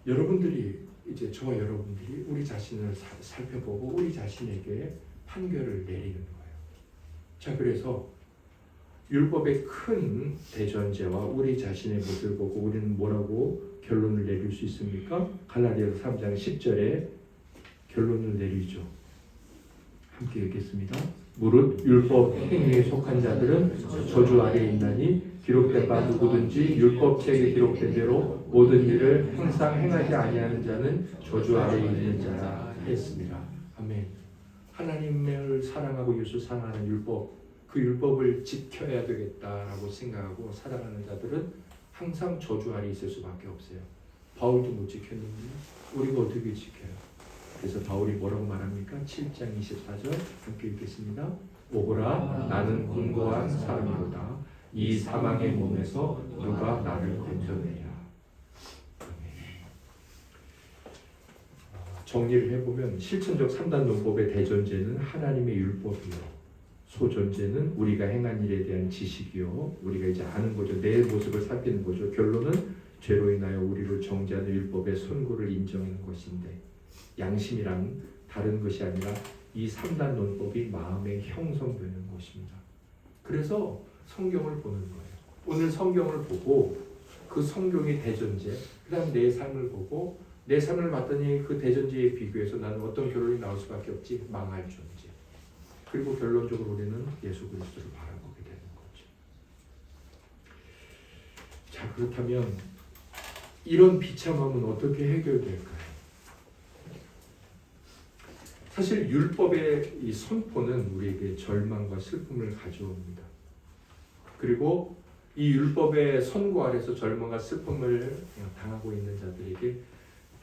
여러분들이 이제 저와 여러분들이 우리 자신을 살펴보고 우리 자신에게 판결을 내리는 거예요. 자, 그래서 율법의 큰 대전제와 우리 자신의 모습을 보고 우리는 뭐라고 결론을 내릴 수 있습니까? 갈라디아서 3장 10절에 결론을 내리죠. 함께 읽겠습니다. 무릇 율법 행위에 속한 자들은 저주 아래에 있나니 기록된 바 누구든지 율법책에 기록된 대로 모든 일을 항상 행하지 아니하는 자는 저주 아래에 있는 자라 했습니다. 아멘. 하나님을 사랑하고 예수 사랑하는 율법, 그 율법을 지켜야 되겠다라고 생각하고 살아가는 자들은 항상 저주 아래에 있을 수밖에 없어요. 바울도 못 지켰는데 우리가 어떻게 지켜요? 그래서 바울이 뭐라고 말합니까? 7장 24절 함께 읽겠습니다. 오호라 나는 곤고한 사람이로다. 이 사망의 몸에서 누가 나를 건져내랴. 정리를 해보면 실천적 3단 논법의 대전제는 하나님의 율법이요, 소전제는 우리가 행한 일에 대한 지식이요, 우리가 이제 아는 거죠. 내 모습을 살피는 거죠. 결론은 죄로 인하여 우리를 정죄하는 율법의 선고를 인정하는 것인데, 양심이란 다른 것이 아니라 이 3단 논법이 마음에 형성되는 것입니다. 그래서 성경을 보는 거예요. 오늘 성경을 보고 그 성경의 대전제, 그 다음 내 삶을 보고 내 삶을 봤더니 그 대전제에 비교해서 나는 어떤 결론이 나올 수밖에 없지? 망할 존재. 그리고 결론적으로 우리는 예수 그리스도를 바라보게 되는 거죠. 자, 그렇다면 이런 비참함은 어떻게 해결될까요? 사실 율법의 이 선포는 우리에게 절망과 슬픔을 가져옵니다. 그리고 이 율법의 선고 아래서 절망과 슬픔을 당하고 있는 자들에게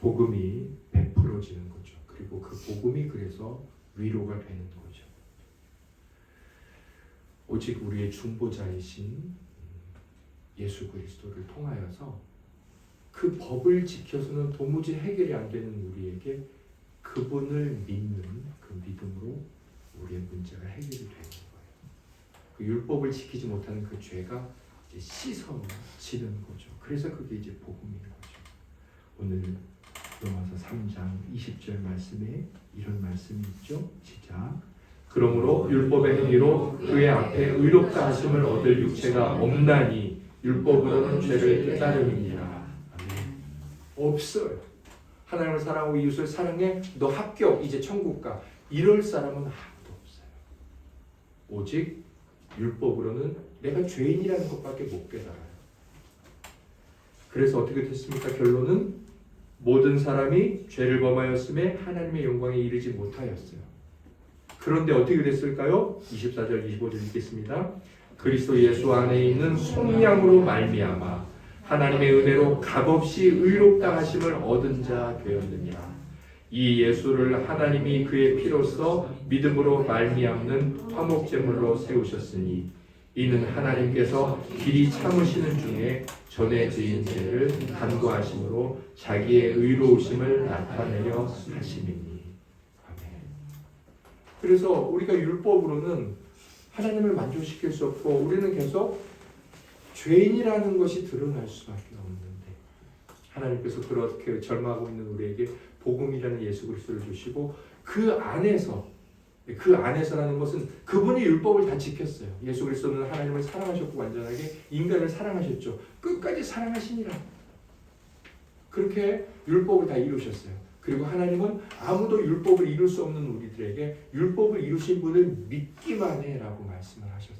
복음이 베풀어지는 거죠. 그리고 그 복음이 그래서 위로가 되는 거죠. 오직 우리의 중보자이신 예수 그리스도를 통하여서 그 법을 지켜서는 도무지 해결이 안 되는 우리에게 그분을 믿는 그 믿음으로 우리의 문제가 해결이 되는 거예요. 그 율법을 지키지 못하는 그 죄가 이제 씻어지는 거죠. 그래서 그게 이제 복음인 거죠. 오늘 로마서 3장 20절 말씀에 이런 말씀이 있죠. 시작. 그러므로 율법의 행위로 그의 앞에 의롭다 하심을 얻을 육체가 없나니 율법으로는 죄를 깨달음이니라. 없어요. 하나님을 사랑하고 이웃을 사랑해. 너 합격. 이제 천국 가. 이럴 사람은 아무도 없어요. 오직 율법으로는 내가 죄인이라는 것밖에 못 깨달아요. 그래서 어떻게 됐습니까? 결론은 모든 사람이 죄를 범하였음에 하나님의 영광에 이르지 못하였어요. 그런데 어떻게 됐을까요? 24절 25절 읽겠습니다. 그리스도 예수 안에 있는 속량으로 말미암아 하나님의 은혜로 값없이 의롭다 하심을 얻은 자 되었느니라. 이 예수를 하나님이 그의 피로써 믿음으로 말미암는 화목제물로 세우셨으니 이는 하나님께서 길이 참으시는 중에 전에 지은 죄를 간구하심으로 자기의 의로우심을 나타내려 하심이니. 아멘. 그래서 우리가 율법으로는 하나님을 만족시킬 수 없고 우리는 계속 죄인이라는 것이 드러날 수밖에 없는데 하나님께서 그렇게 절망하고 있는 우리에게 복음이라는 예수 그리스도를 주시고 그 안에서라는 것은 그분이 율법을 다 지켰어요. 예수 그리스도는 하나님을 사랑하셨고 완전하게 인간을 사랑하셨죠. 끝까지 사랑하시니라. 그렇게 율법을 다 이루셨어요. 그리고 하나님은 아무도 율법을 이룰 수 없는 우리들에게 율법을 이루신 분을 믿기만 해라고 말씀을 하셨어요.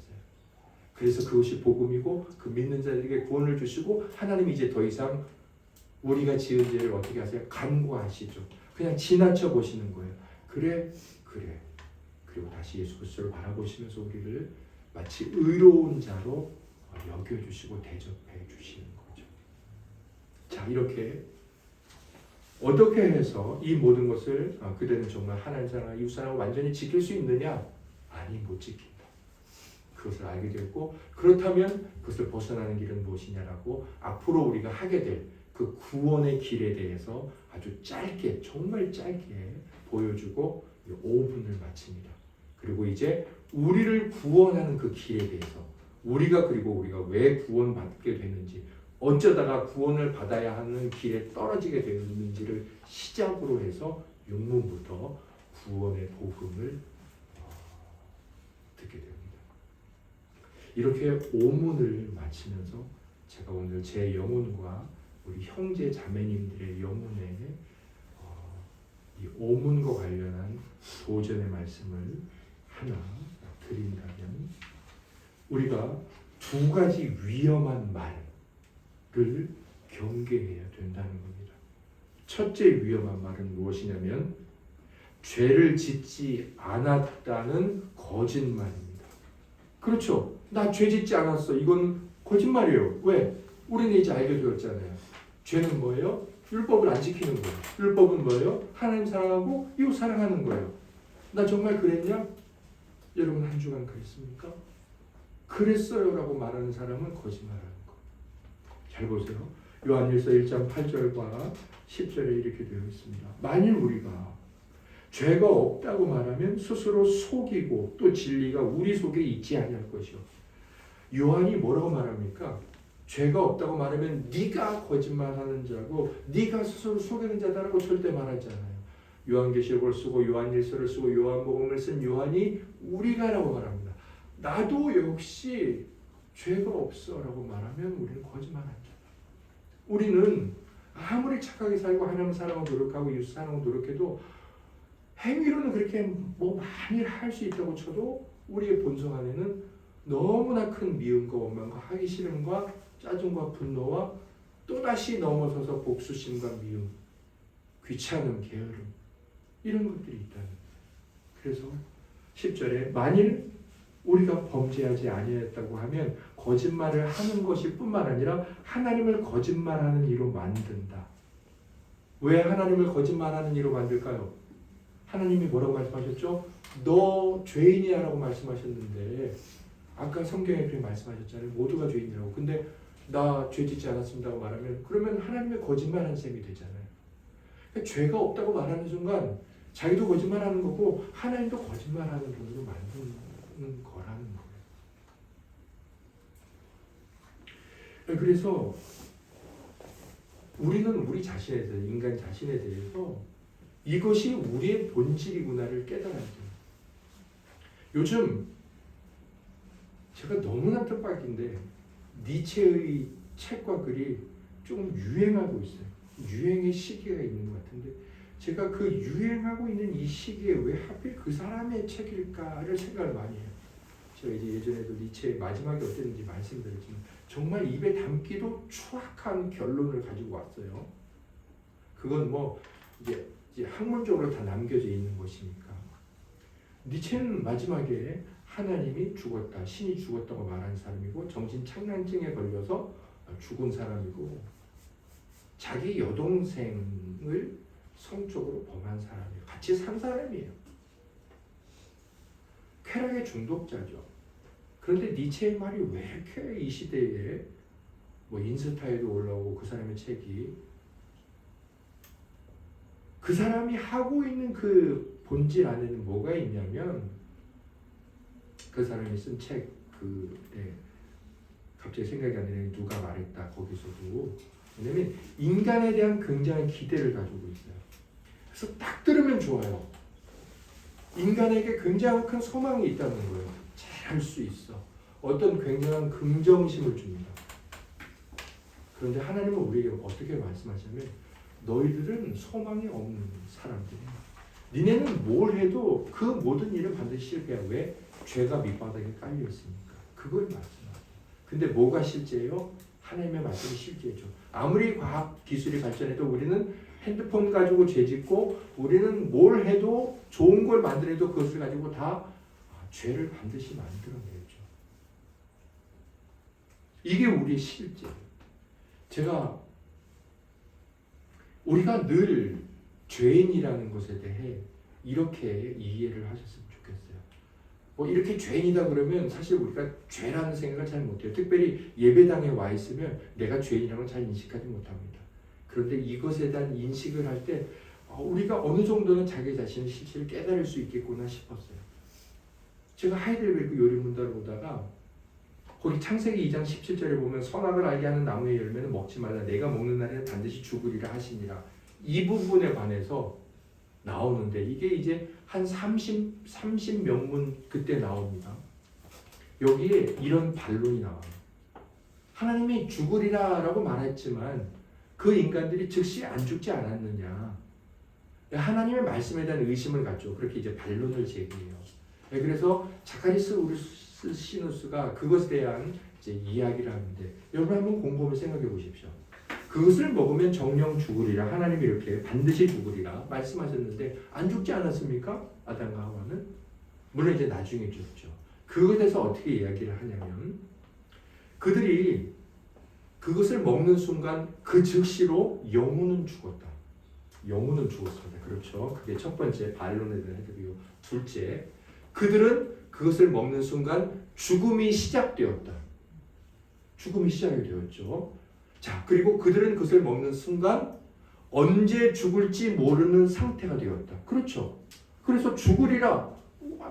그래서 그것이 복음이고 그 믿는 자들에게 구원을 주시고 하나님이 이제 더 이상 우리가 지은 죄를 어떻게 하세요? 간구하시죠. 그냥 지나쳐 보시는 거예요. 그래. 그리고 다시 예수 그리스도를 바라보시면서 우리를 마치 의로운 자로 여겨주시고 대접해 주시는 거죠. 자, 이렇게 어떻게 해서 이 모든 것을 그대는 정말 하나님 사랑과 이웃 사랑을 완전히 지킬 수 있느냐? 아니, 못 지킨다. 그것을 알게 됐고 그렇다면 그것을 벗어나는 길은 무엇이냐라고 앞으로 우리가 하게 될 그 구원의 길에 대해서 아주 짧게 정말 짧게 보여주고 5분을 마칩니다. 그리고 이제 우리를 구원하는 그 길에 대해서 우리가 왜 구원받게 되는지 어쩌다가 구원을 받아야 하는 길에 떨어지게 되었는지를 시작으로 해서 6문부터 구원의 복음을 듣게 됩니다. 이렇게 5문을 마치면서 제가 오늘 제 영혼과 우리 형제 자매님들의 영혼에 이 5문과 관련한 도전의 말씀을 하나 드린다면 우리가 두 가지 위험한 말을 경계해야 된다는 겁니다. 첫째 위험한 말은 무엇이냐면 죄를 짓지 않았다는 거짓말입니다. 그렇죠. 나 죄 짓지 않았어. 이건 거짓말이에요. 왜? 우리는 이제 알게 되었잖아요. 죄는 뭐예요? 율법을 안 지키는 거예요. 율법은 뭐예요? 하나님 사랑하고 이웃 사랑하는 거예요. 나 정말 그랬냐? 여러분 한 주간 그랬습니까? 그랬어요 라고 말하는 사람은 거짓말하는 거. 잘 보세요. 요한일서 1장 8절과 10절에 이렇게 되어 있습니다. 만일 우리가 죄가 없다고 말하면 스스로 속이고 또 진리가 우리 속에 있지 아니할 것이요. 요한이 뭐라고 말합니까? 죄가 없다고 말하면 네가 거짓말하는 자고 네가 스스로 속이는 자다라고 절대 말하지 않아요. 요한계시록을 쓰고 요한일서를 쓰고 요한복음을 쓴 요한이 우리가라고 말합니다. 나도 역시 죄가 없어라고 말하면 우리는 거짓말하는 자다. 우리는 아무리 착하게 살고 하나님 사랑을 노력하고 이웃 사랑을 노력해도 행위로는 그렇게 많이 할 수 있다고 쳐도 우리의 본성 안에는 너무나 큰 미움과 원망과 하기 싫음과 짜증과 분노와 또다시 넘어서서 복수심과 미움, 귀찮음, 게으름 이런 것들이 있다는 거예요. 그래서 10절에 만일 우리가 범죄하지 아니했다고 하면 거짓말을 하는 것이 뿐만 아니라 하나님을 거짓말하는 이로 만든다. 왜 하나님을 거짓말하는 이로 만들까요? 하나님이 뭐라고 말씀하셨죠? 너 죄인이야 라고 말씀하셨는데 아까 성경에 그렇게 말씀하셨잖아요. 모두가 죄인이라고. 근데 나 죄 짓지 않았습니다고 말하면 그러면 하나님의 거짓말한 셈이 되잖아요. 그러니까 죄가 없다고 말하는 순간 자기도 거짓말하는 거고 하나님도 거짓말하는 분으로 만드는 거라는 거예요. 그래서 우리는 우리 자신에 대해서 인간 자신에 대해서 이것이 우리의 본질이구나를 깨달아야 돼요. 요즘 제가 너무나 뜻밖인데 니체의 책과 글이 좀 유행하고 있어요. 유행의 시기가 있는 것 같은데 제가 그 유행하고 있는 이 시기에 왜 하필 그 사람의 책일까를 생각을 많이 해요. 제가 이제 예전에도 니체의 마지막이 어땠는지 말씀드렸지만 정말 입에 담기도 추악한 결론을 가지고 왔어요. 그건 뭐 이제 학문적으로 다 남겨져 있는 것이니까. 니체는 마지막에 하나님이 죽었다, 신이 죽었다고 말한 사람이고 정신 착란증에 걸려서 죽은 사람이고 자기 여동생을 성적으로 범한 사람이에요. 같이 산 사람이에요. 쾌락의 중독자죠. 그런데 니체의 말이 왜 이렇게 이 시대에 뭐 인스타에도 올라오고 그 사람의 책이 그 사람이 하고 있는 그 본질 안에는 뭐가 있냐면 그 그 사람이 쓴 책 갑자기 생각이 안 나네. 누가 말했다 거기서도. 왜냐면 인간에 대한 굉장한 기대를 가지고 있어요. 그래서 딱 들으면 좋아요. 인간에게 굉장히 큰 소망이 있다는 거예요. 잘할 수 있어. 어떤 굉장한 긍정심을 줍니다. 그런데 하나님은 우리에게 어떻게 말씀하시냐면 너희들은 소망이 없는 사람들이야. 니네는 뭘 해도 그 모든 일은 반드시 실패야. 왜? 죄가 밑바닥에 깔려 있으니까. 그걸 말씀하세요. 근데 뭐가 실제예요? 하나님의 말씀이 실제죠. 아무리 과학 기술이 발전해도 우리는 핸드폰 가지고 죄 짓고 우리는 뭘 해도 좋은 걸 만들어도 그것을 가지고 다 죄를 반드시 만들어내죠. 이게 우리의 실제예요. 우리가 늘 죄인이라는 것에 대해 이렇게 이해를 하셨으면 좋겠어요. 뭐 이렇게 죄인이다 그러면 사실 우리가 죄라는 생각을 잘 못해요. 특별히 예배당에 와 있으면 내가 죄인이라는 걸 잘 인식하지 못합니다. 그런데 이것에 대한 인식을 할 때 우리가 어느 정도는 자기 자신의 실체를 깨달을 수 있겠구나 싶었어요. 제가 하이델베르크 요리문답을 보다가 거기 창세기 2장 17절에 보면 선악을 알게 하는 나무의 열매는 먹지 말라. 내가 먹는 날에는 반드시 죽으리라 하시니라. 이 부분에 관해서 나오는데 이게 이제 한 30명문 그때 나옵니다. 여기에 이런 반론이 나와요. 하나님이 죽으리라 라고 말했지만 그 인간들이 즉시 안 죽지 않았느냐. 하나님의 말씀에 대한 의심을 갖죠. 그렇게 이제 반론을 제기해요. 그래서 자카리스 우르시누스가 그것에 대한 이제 이야기를 하는데 여러분 한번 곰곰이 생각해 보십시오. 그것을 먹으면 정령 죽으리라. 하나님이 이렇게 반드시 죽으리라 말씀하셨는데 안 죽지 않았습니까? 아담과 하와는? 물론 이제 나중에 죽죠. 그것에 대해서 어떻게 이야기를 하냐면 그들이 그것을 먹는 순간 그 즉시로 영혼은 죽었다. 영혼은 죽었습니다. 그렇죠. 그게 첫 번째 반론에 대한 해석이고 둘째 그들은 그것을 먹는 순간 죽음이 시작되었다. 죽음이 시작이 되었죠. 자, 그리고 그들은 그것을 먹는 순간 언제 죽을지 모르는 상태가 되었다. 그렇죠. 그래서 죽으리라.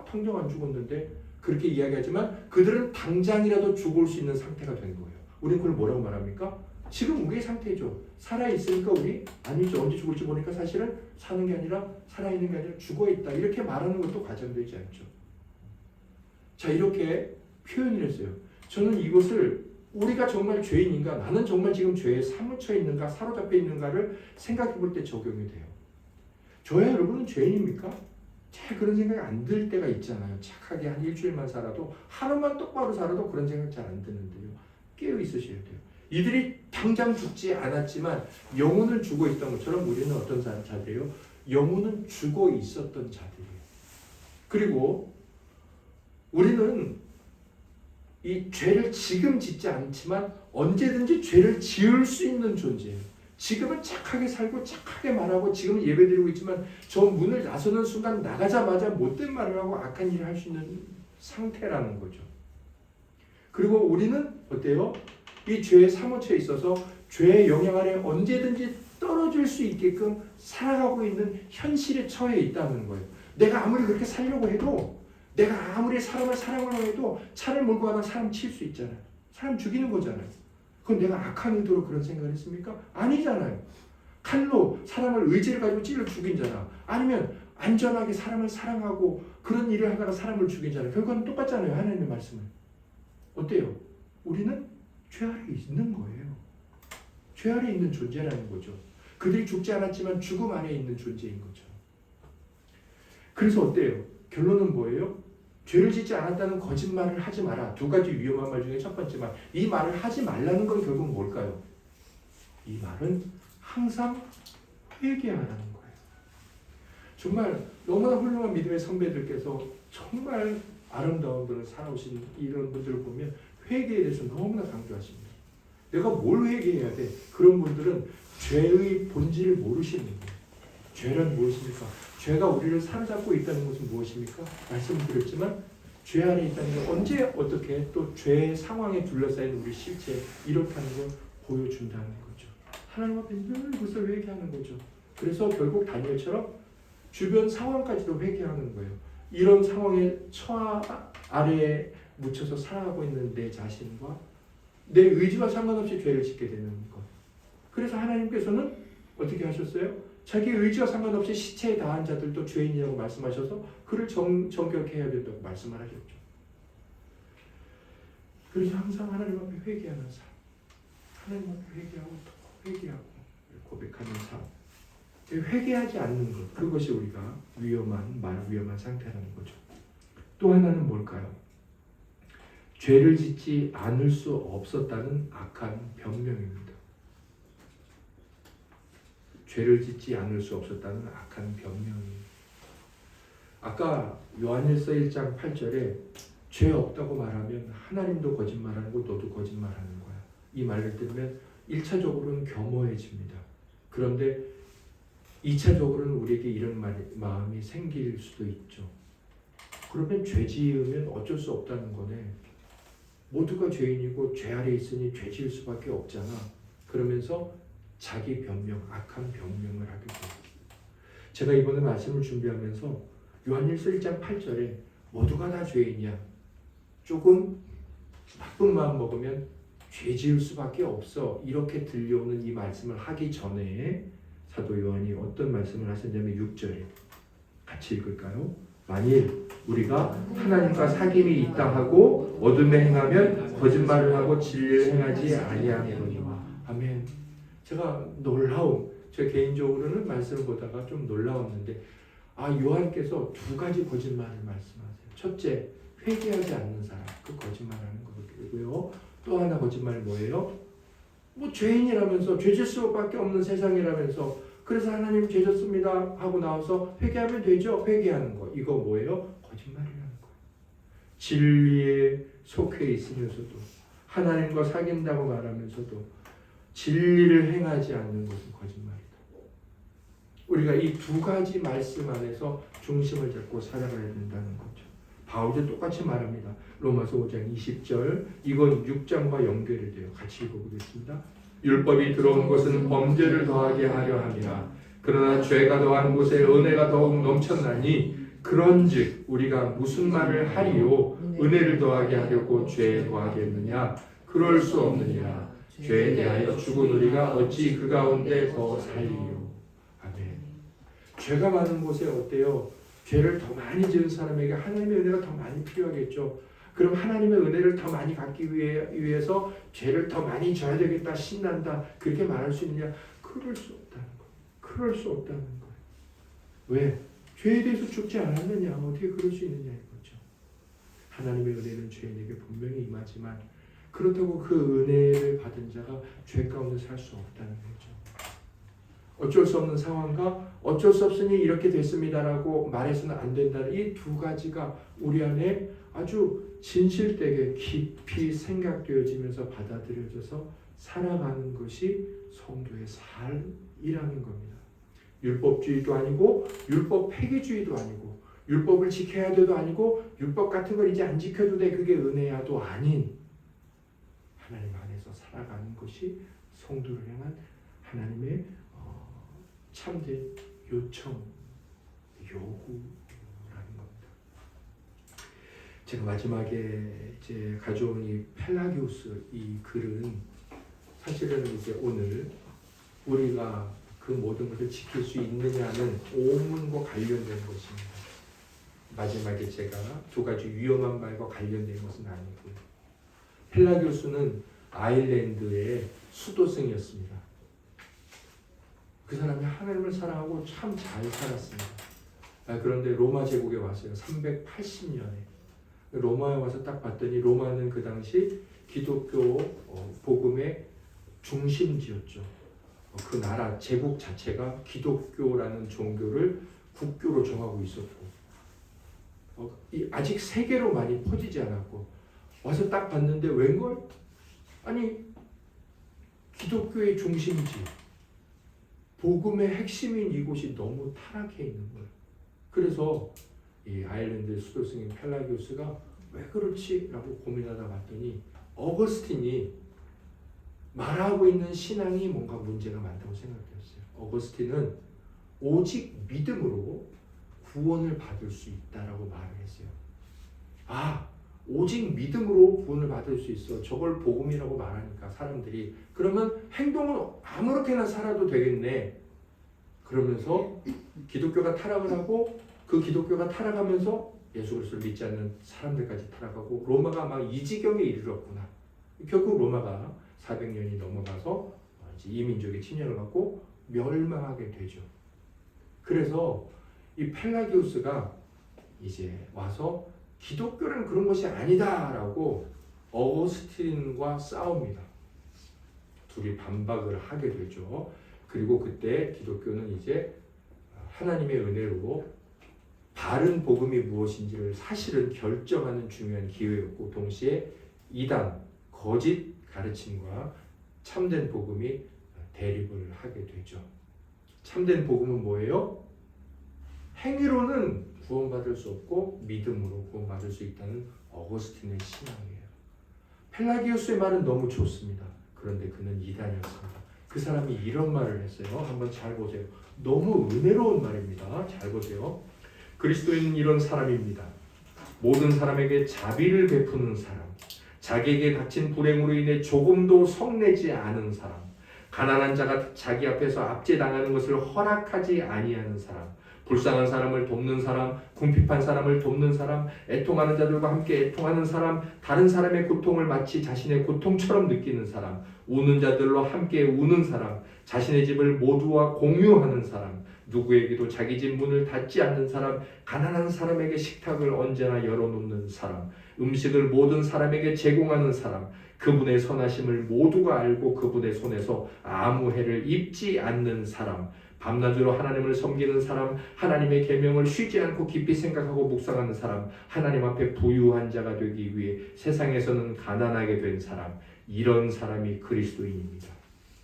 당장 안 죽었는데 그렇게 이야기하지만 그들은 당장이라도 죽을 수 있는 상태가 된 거예요. 우리는 그걸 뭐라고 말합니까? 지금 우리의 상태죠. 살아있으니까 우리 아니죠. 언제 죽을지 모르니까 사실은 사는 게 아니라 살아있는 게 아니라 죽어있다. 이렇게 말하는 것도 과장되지 않죠. 자, 이렇게 표현을 했어요. 저는 이것을 우리가 정말 죄인인가, 나는 정말 지금 죄에 사무쳐 있는가, 사로잡혀 있는가를 생각해 볼 때 적용이 돼요. 저야 여러분은 죄인입니까? 잘 그런 생각이 안 들 때가 있잖아요. 착하게 한 일주일만 살아도, 하루만 똑바로 살아도 그런 생각 잘 안 드는데요. 깨어 있으셔야 돼요. 이들이 당장 죽지 않았지만 영혼은 죽어 있던 것처럼 우리는 어떤 자들이에요? 영혼은 죽어 있었던 자들이에요. 그리고 우리는 이 죄를 지금 짓지 않지만 언제든지 죄를 지을 수 있는 존재예요. 지금은 착하게 살고 착하게 말하고 지금은 예배드리고 있지만 저 문을 나서는 순간 나가자마자 못된 말을 하고 악한 일을 할 수 있는 상태라는 거죠. 그리고 우리는 어때요? 이 죄에 사무쳐 있어서 죄의 영향 아래 언제든지 떨어질 수 있게끔 살아가고 있는 현실에 처해 있다는 거예요. 내가 아무리 그렇게 살려고 해도 내가 아무리 사람을 사랑하려고 해도 차를 몰고 가다 사람 칠 수 있잖아요. 사람 죽이는 거잖아요. 그건 내가 악한 의도로 그런 생각을 했습니까? 아니잖아요. 칼로 사람을 의지를 가지고 찔러 죽인잖아. 아니면 안전하게 사람을 사랑하고 그런 일을 하다가 사람을 죽인잖아요. 결과는 똑같잖아요. 하나님의 말씀은. 어때요? 우리는 죄 아래 있는 거예요. 죄 아래 있는 존재라는 거죠. 그들이 죽지 않았지만 죽음 안에 있는 존재인 거죠. 그래서 어때요? 결론은 뭐예요? 죄를 짓지 않았다는 거짓말을 하지 마라. 두 가지 위험한 말 중에 첫 번째 말. 이 말을 하지 말라는 건 결국 뭘까요? 이 말은 항상 회개하라는 거예요. 정말 너무나 훌륭한 믿음의 선배들께서 정말 아름다운 분을 살아오신 이런 분들을 보면 회개에 대해서 너무나 강조하십니다. 내가 뭘 회개해야 돼? 그런 분들은 죄의 본질을 모르시는 거예요. 죄란 무엇입니까? 죄가 우리를 사로잡고 있다는 것은 무엇입니까? 말씀드렸지만 죄 안에 있다는 게 언제 어떻게 또 죄의 상황에 둘러싸인 우리 실체 이렇다는 걸 보여준다는 거죠. 하나님 앞에 늘 그것을 회개하는 거죠. 그래서 결국 다니엘처럼 주변 상황까지도 회개하는 거예요. 이런 상황에 아래에 묻혀서 살아가고 있는 내 자신과 내 의지와 상관없이 죄를 짓게 되는 것. 그래서 하나님께서는 어떻게 하셨어요? 자기 의지와 상관없이 시체에 다한 자들도 죄인이라고 말씀하셔서 그를 정결케 해야 된다고 말씀을 하셨죠. 그래서 항상 하나님 앞에 회개하는 삶, 하나님 앞에 회개하고 또 회개하고 고백하는 삶, 회개하지 않는 것, 그것이 우리가 위험한 상태라는 거죠. 또 하나는 뭘까요? 죄를 짓지 않을 수 없었다는 악한 변명입니다. 죄를 짓지 않을 수 없었다는 악한 변명이. 아까 요한일서 1장 8절에 죄 없다고 말하면 하나님도 거짓말하는 거 너도 거짓말하는 거야. 이 말을 들으면 1차적으로는 겸허해집니다. 그런데 2차적으로는 우리에게 이런 마음이 생길 수도 있죠. 그러면 죄 지으면 어쩔 수 없다는 거네. 모두가 죄인이고 죄 아래 있으니 죄 지을 수밖에 없잖아. 그러면서 자기 변명, 악한 변명을 하게 돼요. 제가 이번에 말씀을 준비하면서 요한일서 1장 8절에 모두가 다 죄인이야. 조금 나쁜 마음 먹으면 죄 지을 수밖에 없어. 이렇게 들려오는 이 말씀을 하기 전에 사도 요한이 어떤 말씀을 하셨냐면 6절에 같이 읽을까요? 만일 우리가 하나님과 사귐이 있다 하고 어둠에 행하면 거짓말을 하고 진리를 행하지 아니하노니와. 아멘. 제가 제 개인적으로는 말씀을 보다가 좀 놀라웠는데 요한께서 두 가지 거짓말을 말씀하세요. 첫째, 회개하지 않는 사람, 그 거짓말하는 거고요. 또 하나 거짓말 뭐예요? 뭐 죄인이라면서 죄질 수밖에 없는 세상이라면서 그래서 하나님 죄 졌습니다 하고 나와서 회개하면 되죠. 회개하는 거. 이거 뭐예요? 거짓말이라는 거예요. 진리에 속해 있으면서도 하나님과 사귄다고 말하면서도 진리를 행하지 않는 것은 거짓말이다. 우리가 이 두 가지 말씀 안에서 중심을 잡고 살아가야 된다는 거죠. 바울도 똑같이 말합니다. 로마서 5장 20절. 이건 6장과 연결이 돼요. 같이 읽어보겠습니다. 율법이 들어온 것은 범죄를 더하게 하려 함이라. 그러나 죄가 더한 곳에 은혜가 더욱 넘쳤나니 그런즉 우리가 무슨 말을 하리요? 은혜를 더하게 하려고 죄에 더하겠느냐? 그럴 수 없느니라. 죄에 대하여 죽은 우리가 어찌 그 가운데 더 살리요? 아멘. 죄가 많은 곳에 어때요? 죄를 더 많이 지은 사람에게 하나님의 은혜가 더 많이 필요하겠죠. 그럼 하나님의 은혜를 더 많이 갖기 위해서 죄를 더 많이 져야 되겠다, 신난다, 그렇게 말할 수 있느냐? 그럴 수 없다는 거예요. 그럴 수 없다는 거예요. 왜? 죄에 대해서 죽지 않았느냐? 어떻게 그럴 수 있느냐 이거죠. 하나님의 은혜는 죄인에게 분명히 임하지만 그렇다고 그 은혜를 받은 자가 죄 가운데 살 수 없다는 거죠. 어쩔 수 없는 상황과 어쩔 수 없으니 이렇게 됐습니다라고 말해서는 안 된다는 이 두 가지가 우리 안에 아주 진실되게 깊이 생각되어지면서 받아들여져서 살아가는 것이 성도의 삶이라는 겁니다. 율법주의도 아니고 율법 폐기주의도 아니고 율법을 지켜야 돼도 아니고 율법 같은 걸 이제 안 지켜도 돼 그게 은혜야도 아닌 하나님 안에서 살아가는 것이 성도를 향한 하나님의 참된 요청, 요구라는 겁니다. 제가 마지막에 이제 가져온 이 펠라기우스 이 글은 사실은 이제 오늘 우리가 그 모든 것을 지킬 수 있느냐는 오문과 관련된 것입니다. 마지막에 제가 두 가지 위험한 말과 관련된 것은 아니고요. 펠라기우스는 아일랜드의 수도승이었습니다. 그 사람이 하나님을 사랑하고 참 잘 살았습니다. 그런데 로마 제국에 왔어요. 380년에. 로마에 와서 딱 봤더니 로마는 그 당시 기독교 복음의 중심지였죠. 그 나라 제국 자체가 기독교라는 종교를 국교로 정하고 있었고 아직 세계로 많이 퍼지지 않았고 와서 딱 봤는데 웬걸? 아니 기독교의 중심지 복음의 핵심인 이곳이 너무 타락해 있는 거예요. 그래서 이 아일랜드 수도승인 펠라기우스가 왜 그렇지? 라고 고민하다 봤더니 어거스틴이 말하고 있는 신앙이 뭔가 문제가 많다고 생각되었어요. 어거스틴은 오직 믿음으로 구원을 받을 수 있다라고 말을 했어요. 오직 믿음으로 구원을 받을 수 있어. 저걸 복음이라고 말하니까 사람들이 그러면 행동은 아무렇게나 살아도 되겠네. 그러면서 기독교가 타락을 하고 그 기독교가 타락하면서 예수 그리스도를 믿지 않는 사람들까지 타락하고 로마가 막 이 지경에 이르렀구나. 결국 로마가 400년이 넘어가서 이제 이민족의 침략을 받고 멸망하게 되죠. 그래서 이 펠라기우스가 이제 와서 기독교는 그런 것이 아니다라고 어거스틴과 싸웁니다. 둘이 반박을 하게 되죠. 그리고 그때 기독교는 이제 하나님의 은혜로 바른 복음이 무엇인지를 사실은 결정하는 중요한 기회였고 동시에 이단, 거짓 가르침과 참된 복음이 대립을 하게 되죠. 참된 복음은 뭐예요? 행위로는 구원받을 수 없고 믿음으로 구원받을 수 있다는 어거스틴의 신앙이에요. 펠라기우스의 말은 너무 좋습니다. 그런데 그는 이단이었습니다. 그 사람이 이런 말을 했어요. 한번 잘 보세요. 너무 은혜로운 말입니다. 잘 보세요. 그리스도인은 이런 사람입니다. 모든 사람에게 자비를 베푸는 사람, 자기에게 닥친 불행으로 인해 조금도 성내지 않은 사람, 가난한 자가 자기 앞에서 압제당하는 것을 허락하지 아니하는 사람, 불쌍한 사람을 돕는 사람, 궁핍한 사람을 돕는 사람, 애통하는 자들과 함께 애통하는 사람, 다른 사람의 고통을 마치 자신의 고통처럼 느끼는 사람, 우는 자들로 함께 우는 사람, 자신의 집을 모두와 공유하는 사람, 누구에게도 자기 집 문을 닫지 않는 사람, 가난한 사람에게 식탁을 언제나 열어놓는 사람, 음식을 모든 사람에게 제공하는 사람, 그분의 선하심을 모두가 알고 그분의 손에서 아무 해를 입지 않는 사람, 밤낮으로 하나님을 섬기는 사람, 하나님의 계명을 쉬지 않고 깊이 생각하고 묵상하는 사람, 하나님 앞에 부유한 자가 되기 위해 세상에서는 가난하게 된 사람, 이런 사람이 그리스도인입니다.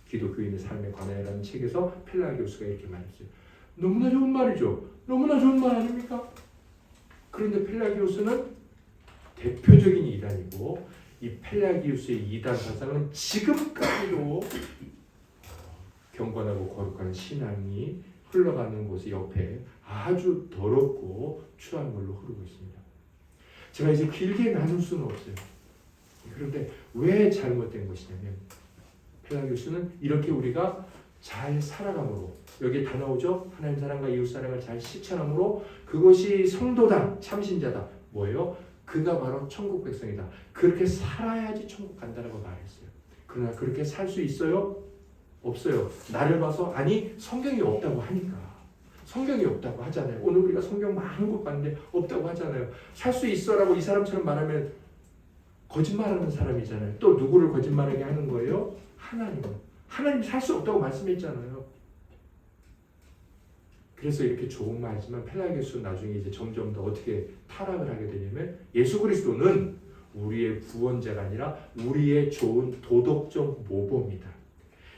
기독교인의 삶에 관하여라는 책에서 펠라기우스가 이렇게 말했어요. 너무나 좋은 말이죠. 너무나 좋은 말 아닙니까? 그런데 펠라기우스는 대표적인 이단이고 이 펠라기우스의 이단 사상은 지금까지도 경건하고 거룩한 신앙이 흘러가는 곳의 옆에 아주 더럽고 추한 물로 흐르고 있습니다. 제가 이제 길게 나눌 수는 없어요. 그런데 왜 잘못된 것이냐면 펠라기우스는 이렇게 우리가 잘 살아감으로 여기에 다 나오죠. 하나님 사랑과 이웃 사랑을 잘 실천함으로 그것이 성도다, 참신자다. 뭐예요? 그가 바로 천국 백성이다. 그렇게 살아야지 천국 간다라고 말했어요. 그러나 그렇게 살 수 있어요? 없어요. 나를 봐서 아니 성경이 없다고 하니까. 성경이 없다고 하잖아요. 오늘 우리가 성경 많은 곳 봤는데 없다고 하잖아요. 살 수 있어라고 이 사람처럼 말하면 거짓말하는 사람이잖아요. 또 누구를 거짓말하게 하는 거예요? 하나님 살 수 없다고 말씀했잖아요. 그래서 이렇게 좋은 말이지만 펠라기우스는 나중에 이제 점점 더 어떻게 타락을 하게 되냐면 예수 그리스도는 우리의 구원자가 아니라 우리의 좋은 도덕적 모범이다.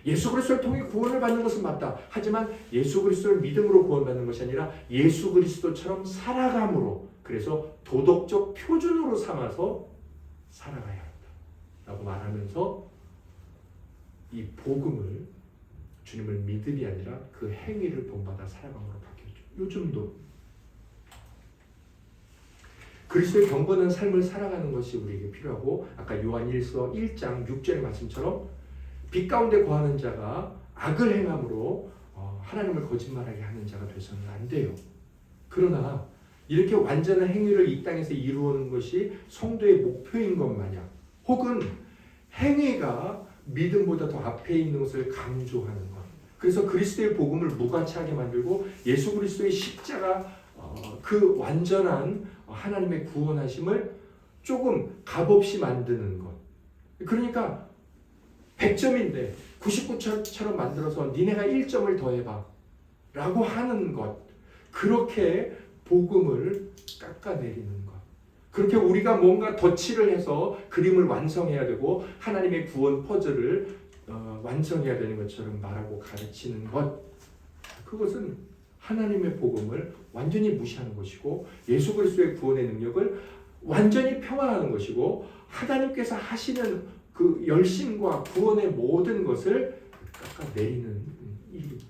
예수 그리스도를 통해 구원을 받는 것은 맞다. 하지만 예수 그리스도를 믿음으로 구원받는 것이 아니라 예수 그리스도처럼 살아감으로, 그래서 도덕적 표준으로 삼아서 살아가야 한다 라고 말하면서 이 복음을, 주님을 믿음이 아니라 그 행위를 본받아 살아감으로 바뀌었죠. 요즘도 그리스도의 경건한 삶을 살아가는 것이 우리에게 필요하고, 아까 요한 1서 1장 6절의 말씀처럼 빛 가운데 거하는 자가 악을 행함으로 하나님을 거짓말하게 하는 자가 되서는 안 돼요. 그러나 이렇게 완전한 행위를 이 땅에서 이루는 것이 성도의 목표인 것 마냥, 혹은 행위가 믿음보다 더 앞에 있는 것을 강조하는 것, 그래서 그리스도의 복음을 무가치하게 만들고 예수 그리스도의 십자가 그 완전한 하나님의 구원하심을 조금 값없이 만드는 것. 그러니까 100점인데 99점처럼 만들어서 니네가 1점을 더해봐 라고 하는 것, 그렇게 복음을 깎아내리는 것, 그렇게 우리가 뭔가 덧칠을 해서 그림을 완성해야 되고 하나님의 구원 퍼즐을 완성해야 되는 것처럼 말하고 가르치는 것, 그것은 하나님의 복음을 완전히 무시하는 것이고 예수 그리스도의 구원의 능력을 완전히 폄하하는 것이고 하나님께서 하시는 그 열심과 구원의 모든 것을 깎아내리는 일입니다.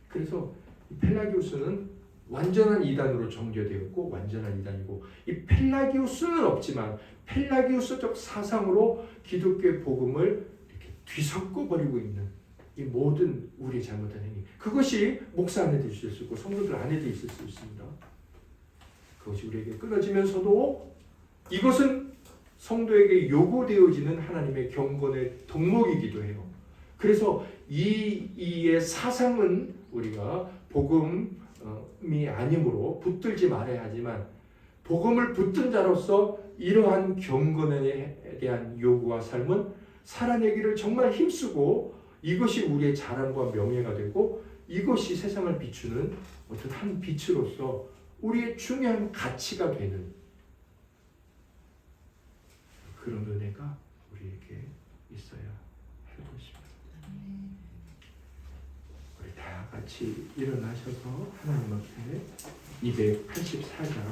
그래서 펠라기우스는 완전한 이단으로 정죄되었고 완전한 이단이고 이 펠라기우스는 없지만 펠라기우스적 사상으로 기독교의 복음을 이렇게 뒤섞어 버리고 있는 이 모든 우리의 잘못한 행위 그것이 목사 안에도 있을 수 있고 성도들 안에도 있을 수 있습니다. 그것이 우리에게 끊어지면서도 이것은 성도에게 요구되어지는 하나님의 경건의 덕목이기도 해요. 그래서 이의 사상은 우리가 복음이 아니므로 붙들지 말아야 하지만 복음을 붙든 자로서 이러한 경건에 대한 요구와 삶은 살아내기를 정말 힘쓰고 이것이 우리의 자랑과 명예가 되고 이것이 세상을 비추는 어떤 한 빛으로서 우리의 중요한 가치가 되는 그런 은혜가 우리에게 있어야 할 것입니다. 우리 다 같이 일어나셔서 하나님 앞에 284장